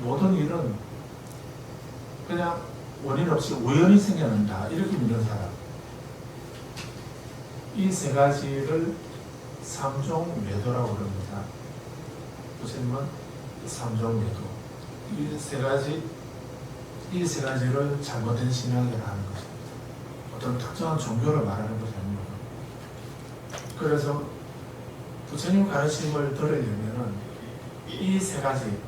Speaker 1: 모든 일은 그냥 원인 없이 우연히 생겨난다, 이렇게 믿는 사람. 이 세 가지를 삼종매도라고 합니다. 부처님은 삼종매도, 이 세 가지를 잘못된 신앙이라 하는 것입니다. 어떤 특정한 종교를 말하는 것이 아닙니다. 그래서 부처님 가르침을 들으려면 이 세 가지,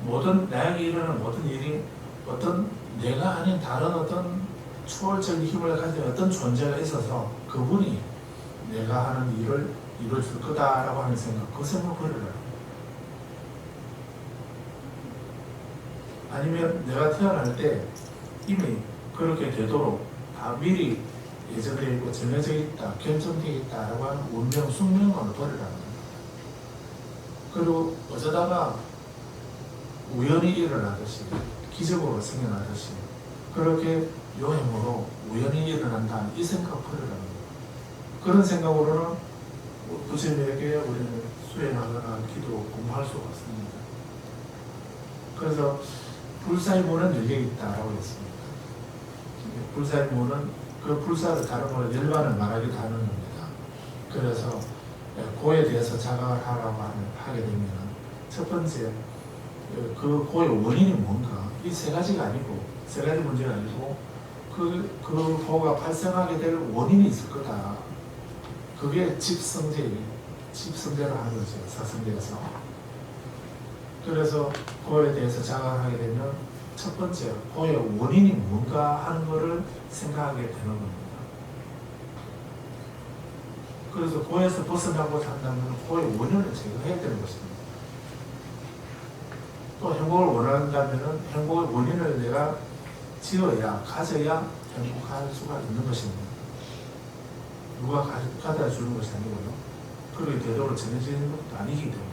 Speaker 1: 모든 나에게 일어나는 모든 일이 어떤 내가 아닌 다른 어떤 초월적인 힘을 가진 어떤 존재가 있어서 그분이 내가 하는 일을 이루어줄 거다라고 하는 생각, 그 생각을 버려라. 아니면 내가 태어날 때 이미 그렇게 되도록 다 미리 예정되어 있고 정해져 있다, 결정되어 있다라고 하는 운명, 숙명론을 버리라는 거예요. 그리고 어쩌다가 우연히 일어나듯이, 기적으로 생겨나듯이 그렇게 요행으로 우연히 일어난다, 이 생각을 버리라는 거예요. 그런 생각으로는 부처님에게 우리는 수행하거나 기도, 공부할 수가 없습니다. 그래서 불사의 문은 열려있다라고 했습니다. 불사의 문은 그 불사를 다른 말로 열반을 말하기도 하는 겁니다. 그래서 고에 대해서 자각을 하게 되면 첫 번째, 그 고의 원인이 뭔가, 이 세 가지가 아니고, 세 가지 문제가 아니고 그 고가 발생하게 될 원인이 있을 거다. 그게 집성대로 하는 거죠, 사성대에서. 그래서 고에 대해서 자각을 하게 되면 첫 번째, 고의 원인이 뭔가 하는 것을 생각하게 되는 겁니다. 그래서 고에서 벗어나고자 한다면 고의 원인을 제거해야 되는 것입니다. 또 행복을 원한다면 행복의 원인을 내가 지어야, 가져야 행복할 수가 있는 것입니다. 누가 가져다 주는 것이 아니고요. 그렇게 되도록 정해지는 것도 아니기 때문에.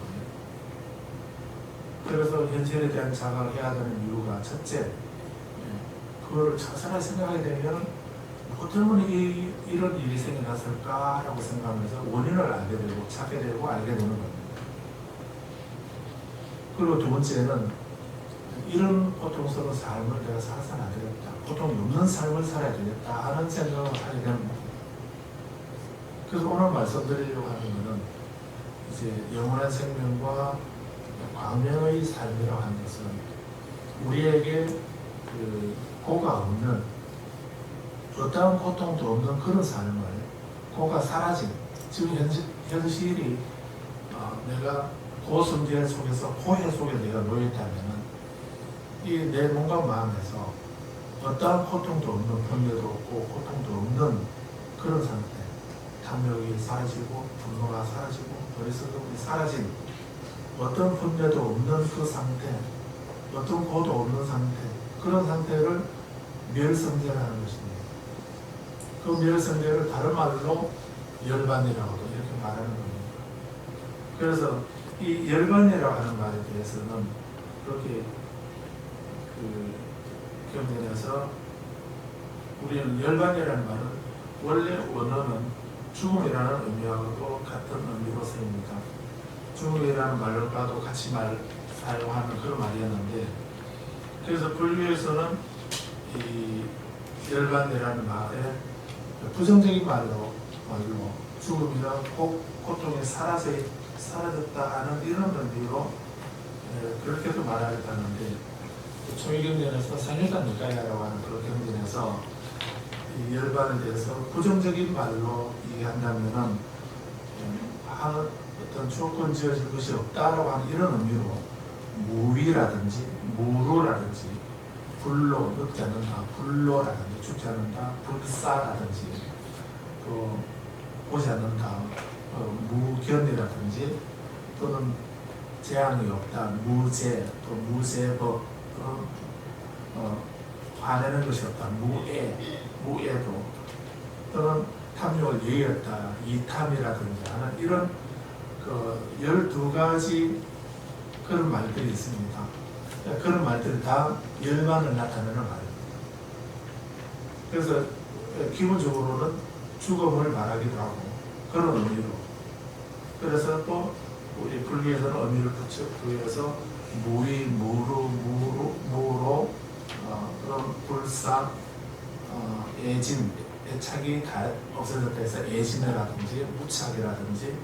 Speaker 1: 그래서 현실에 대한 자각을 해야 되는 이유가 첫째, 그걸 자세하게 생각하게 되면 뭐 때문에 이런 일이 생겨났을까라고 생각하면서 원인을 알게 되고 찾게 되고 알게 되는 겁니다. 그리고 두 번째는 이런 고통스러운 삶을 내가 살아서는 안 되겠다. 고통이 없는 삶을 살아야 되겠다 하는 생각을 하게 됩니다. 그래서 오늘 말씀드리려고 하는 것은 이제 영원한 생명과 광명의 삶이라고 하는 것은 우리에게 그 고가 없는 어떠한 고통도 없는 그런 삶을 고가 사라진 지금 현실이 내가 고성질 속에서 고해 속에 내가 놓여있다면 이 내 몸과 마음에서 어떠한 고통도 없는 분노도 없고 고통도 없는 그런 상태, 탐욕이 사라지고 분노가 사라지고 어리석음이 사라진 어떤 분노도 없는 그 상태, 어떤 고도 없는 상태, 그런 상태를 멸성제라는 것입니다. 그 멸성제를 다른 말로 열반이라고도 이렇게 말하는 겁니다. 그래서 이 열반이라고 하는 말에 대해서는 그렇게 경전에서 우리는 열반이라는 말은 원래 원어는 죽음이라는 의미하고도 같은 의미로 쓰입니다. 죽음이라는 말과도 같이 사용하는 그런 말이었는데, 그래서 불교에서는 이 열반이라는 말에 부정적인 말로 죽음이나 고통이 사라졌다 하는 이런 의미로 그렇게도 말하겠다는데, 초기경전에서 상일단 니까야라고 하는 그런 경전에서 이 열반에 대해서 부정적인 말로 얘기한다면은 어떤 조건 지어질 것이 없다라고 하는 이런 의미로 무위라든지 무로라든지 불로 늙지 않는다, 불로라든지 죽지 않는다, 불사라든지 또 보지 않는다, 무견이라든지 또는 재앙이 없다, 무재, 또 무재법, 화내는 것이 없다, 무애도 또는 탐욕을 예의였다, 이탐이라든지 하는 이런 12가지 그런 말들이 있습니다. 그런 말들이 다 열반을 나타내는 말입니다. 그래서 기본적으로는 죽음을 말하기도 하고 그런 의미로, 그래서 또 우리 불교에서는 의미를 부여해서 무위, 무로, 그런 불사, 애진, 애착이 다 없어졌다 해서 애진이라든지 무착이라든지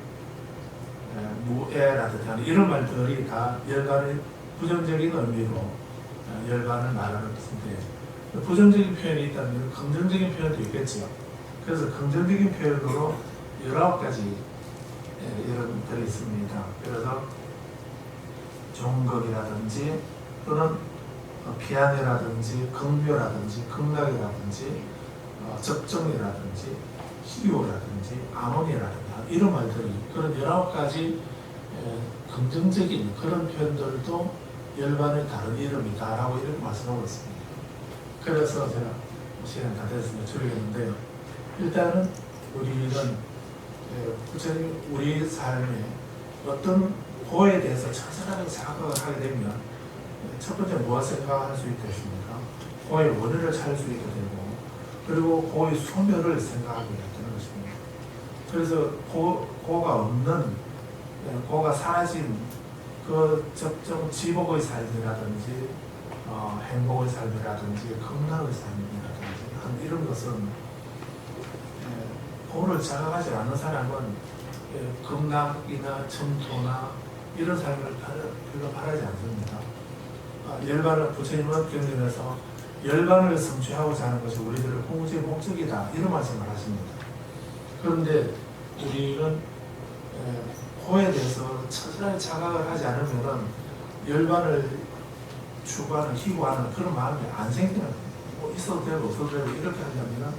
Speaker 1: 무애라든지 하는 이런 말들이 다 열반의 부정적인 의미로 열반을 말하는 것인데, 부정적인 표현이 있다면 긍정적인 표현도 있겠죠. 그래서 긍정적인 표현으로 19가지 이런 글이 있습니다. 그래서 종극이라든지 또는 피안이라든지 긍묘라든지 극락이라든지 적정이라든지 희요라든지 암원이라든지 이런 말들이, 그런 19가지 긍정적인 그런 표현들도 열반의 다른 이름이다라고 이렇게 말씀하고 있습니다. 그래서 제가 시간 다 됐으면 줄이겠는데요. 일단은 우리는 부처님 우리 삶에 어떤 고에 대해서 철저하게 자각을 하게 되면 첫 번째 무엇을 생각할 수 있겠습니까? 고의 원인을 찾을 수 있게 되고, 그리고 고의 소멸을 생각하게 되는 것입니다. 그래서 고가 없는, 고가 사라진 그 적정 지복의 삶이라든지 행복의 삶이라든지 극락의 삶이라든지 이런 것은 고를 자각하지 않는 사람은 극락이나 청토나 이런 삶을 별로 바라지 않습니다. 열반을 부처님은 경전에서 열반을 성취하고자 하는 것이 우리들의 공부의 목적이다 이런 말씀을 하십니다. 그런데 우리는 고에 대해서 철저하게 자각을 하지 않으면 열반을 추구하는, 희구하는 그런 마음이 안 생기는 거예요. 뭐 있어도 되고 없어도 되고 이렇게 하려면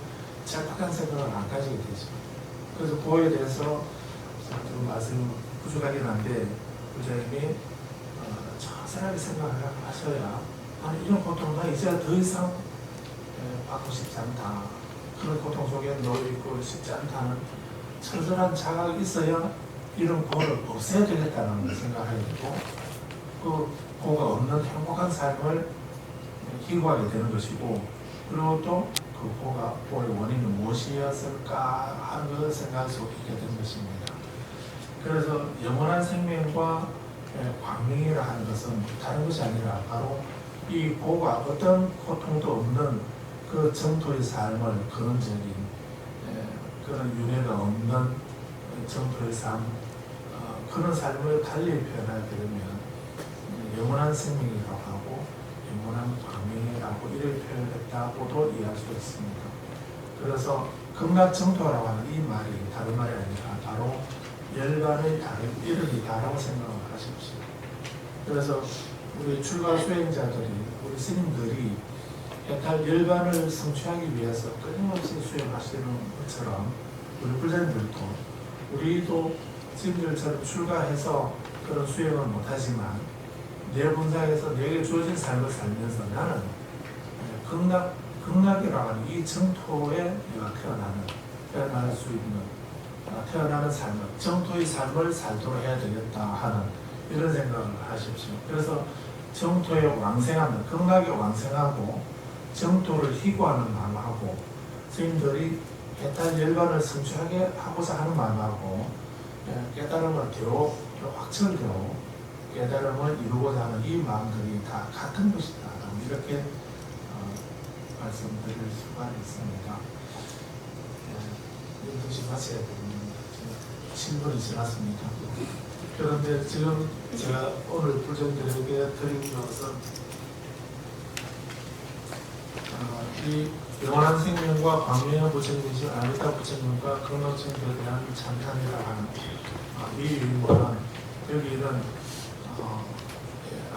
Speaker 1: 착각한 생각을 안 가지게 되죠. 그래서 그거에 대해서 좀 말씀 부족하긴 한데 부장님이 정확하게 생각을 하셔야 아니 이런 고통 나 이제 더 이상 받고 싶지 않다. 그런 고통 속에 놓여있고 싶지 않다는 철저한 자각이 있어야 이런 고를 없애야 되겠다는 걸 생각해야 되고 그 고가 없는 행복한 삶을 희구하게 되는 것이고 그리고 또 그 고가 고의 원인은 무엇이었을까 하는 것을 생각할 수 있게 된 것입니다. 그래서 영원한 생명과 광명이라 하는 것은 다른 것이 아니라 바로 이 고가 어떤 고통도 없는 그 정토의 삶을 근원적인 그런 윤회가 없는 정토의 삶 그런 삶을 달리 표현하게 되면 영원한 생명이라고 하고 영원한 광명이라고 이를 표현했다고도 이해할 수 있습니다. 그래서 극락정토라고 하는 이 말이 다른 말이 아니라 바로 열반의 다른 이름이다라고 생각을 하십시오. 그래서 우리 출가 수행자들이 우리 스님들이 해탈 열반을 성취하기 위해서 끊임없이 수행하시는 것처럼 우리 불자님들도 우리도 스님들처럼 출가해서 그런 수행을 못하지만 내 본상에서 내게 주어진 삶을 살면서 나는 극락이라고 하는 이 정토에 내가 태어날 수 있는 태어나는 삶을 정토의 삶을 살도록 해야 되겠다 하는 이런 생각을 하십시오. 그래서 정토에 왕생하는 극락에 왕생하고 정토를 희구하는 마음하고 스님들이 해탈 열반을 성취하게 하고자 하는 마음하고 깨달음을 겨우 확철되고 깨달음을 이루고자 하는 이 마음들이 다 같은 것이다. 이렇게 말씀드릴 수가 있습니다. 12시 마쳐야 됩니다. 7분이 지났습니다. 그런데 지금 제가 오늘 불전들에게 드린 것은 이 영원한 생명과 광명의 부처님이신 아미타 부처님과 극락정토에 대한 찬탄이라고 하는 이 유물은 여기는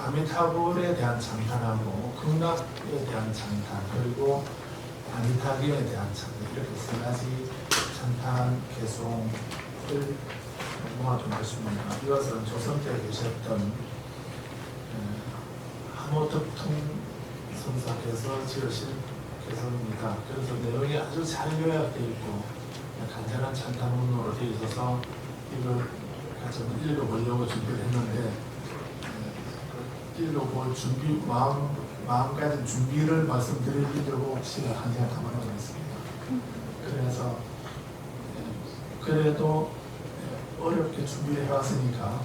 Speaker 1: 아미타불에 대한 찬탄하고 극락에 대한 찬탄 그리고 아미타기에 대한 찬탄 이렇게 세 가지 찬탄 개송을 모아둔 것입니다. 이것은 조선 때 계셨던 함호특통 성사께서 지으신 개송입니다. 그래서 내용이 아주 잘 요약되어 있고 간단한 찬탄문으로 되어 있어서 이걸 같이 읽어보려고 준비를 했는데 읽어볼 준비 마음까지 준비를 말씀드리려고 시간 한 시간 다 말하겠습니다. 그래서 그래도 어렵게 준비를 해왔으니까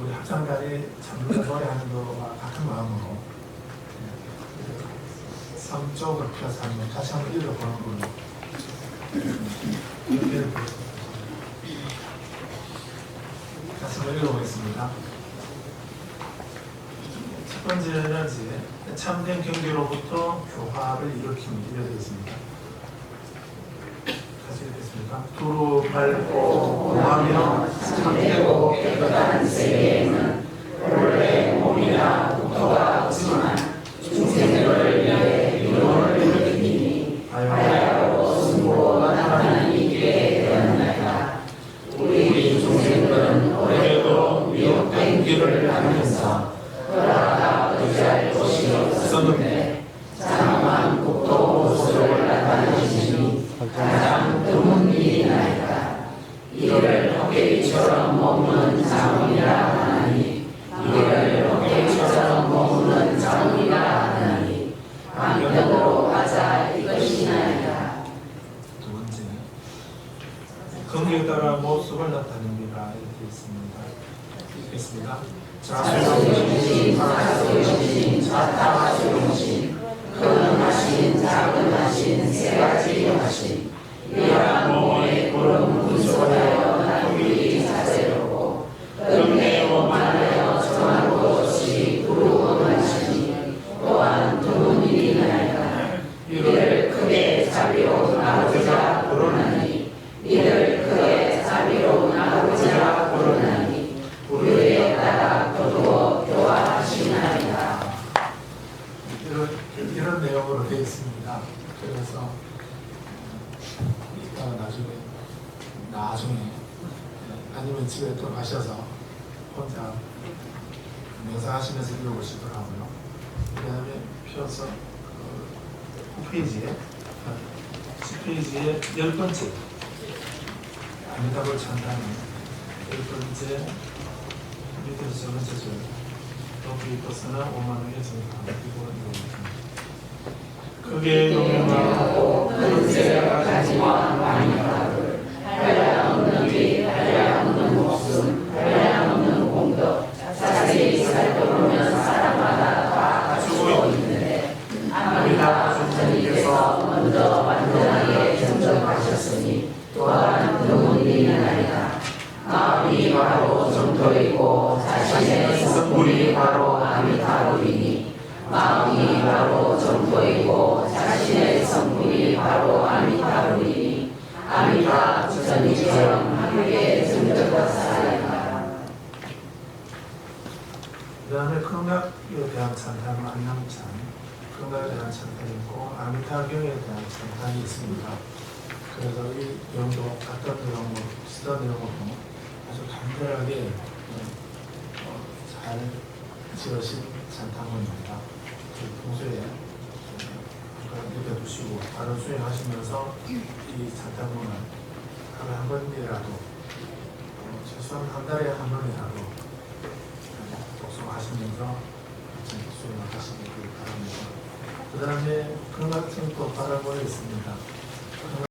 Speaker 1: 우리 합창단이 참여를 노래하는 거와 같은 마음으로 3쪽을 펴서 한번 다시 한번 읽어보는 걸로 연결을 다시 한번 읽어보겠습니다. 첫 번째는 이제 참된 경계로부터 교화를 일으킵니다. 이렇게 있습니다. 다시 읽겠습니다. 두루 밟고 공하며 참되고 깨끗한 세계에는 본래 몸이나 국토가 없지만 중생들을 위해 이론을 일으키니 하야로 승부로 나타나는 이기에 되었나이다. 우리 중생들은 오래도 미혹된 길을 가면서 돌아가 의지할 곳이 없었는데 장엄한 국토 보수를 나타내시니 가장 드문 일이나이다. 이를 헛개비처럼 머무는 장엄이라 하나니 이를 헛개비처럼 머무는 장엄이라 하나니 방편으로 가자 이것이나이다. 두 번째, 경계에 따라 모습을 나타냅니다. 이렇게 있습니다. 읽겠습니다. 자수용신, 하수용신, 자타하수용신, 큰 하신, 작은 하신, 세 가지 하신, 이러한 몸의 구름 분소하여 나누기 자세로고, 끝내어 말하여 정한 것이 부르곤하시니, 또한 드문 일이나이다. 이를 크게 자비로운 아버지라 부르나니, 이를 크게 자비로운 아버지라 부르나니, 우리에 따라 되어 있습니다. 그래서 이따가 나중에 아니면 집에 또 가셔서 혼자 명상하시면서 읽어보시더라고요. 그 다음에 펴서 그 10페이지에 10번째 아미타불 찬탄 10번째 밑에서 첫 번째 줄 높이 벗어나 5만원의 정당 이거 읽어보겠습니다. 크게 동행하고
Speaker 2: 큰 세력 가지와 왕이라를 한량 없는 비 한량 없는 목숨 한량 없는 공덕 자세히 살펴보면 사람마다 다 갖추고 있는데 아미타 부처님께서 먼저 완전하게 정정하셨으니 또한 드문 일이 아니다. 마음이 바로 정토이고 자신의 성불이 바로 아미타불이니 마음이 바로 정토이고 자신의 성불이 바로 아미타불이니 아미타 부처님처럼 함께 증득하사이다.
Speaker 1: 그 다음에 극락에 대한 찬탄, 만남찬, 극락에 대한 찬탄이 있고 아미타경에 대한 찬탄이 있습니다. 그래서 이 내용도 같은 내용으로 비슷한 내용으로 아주 간결하게 잘 지어진 찬탄문입니다. 평소에 느껴두시고 바로 수행하시면서 이 찬탄문을 하루에 한 번이라도 최소한 한 달에 한 번이라도 독송하시면서 수행을 하시기 바랍니다. 그 다음에 극락층도 바라보에 있습니다.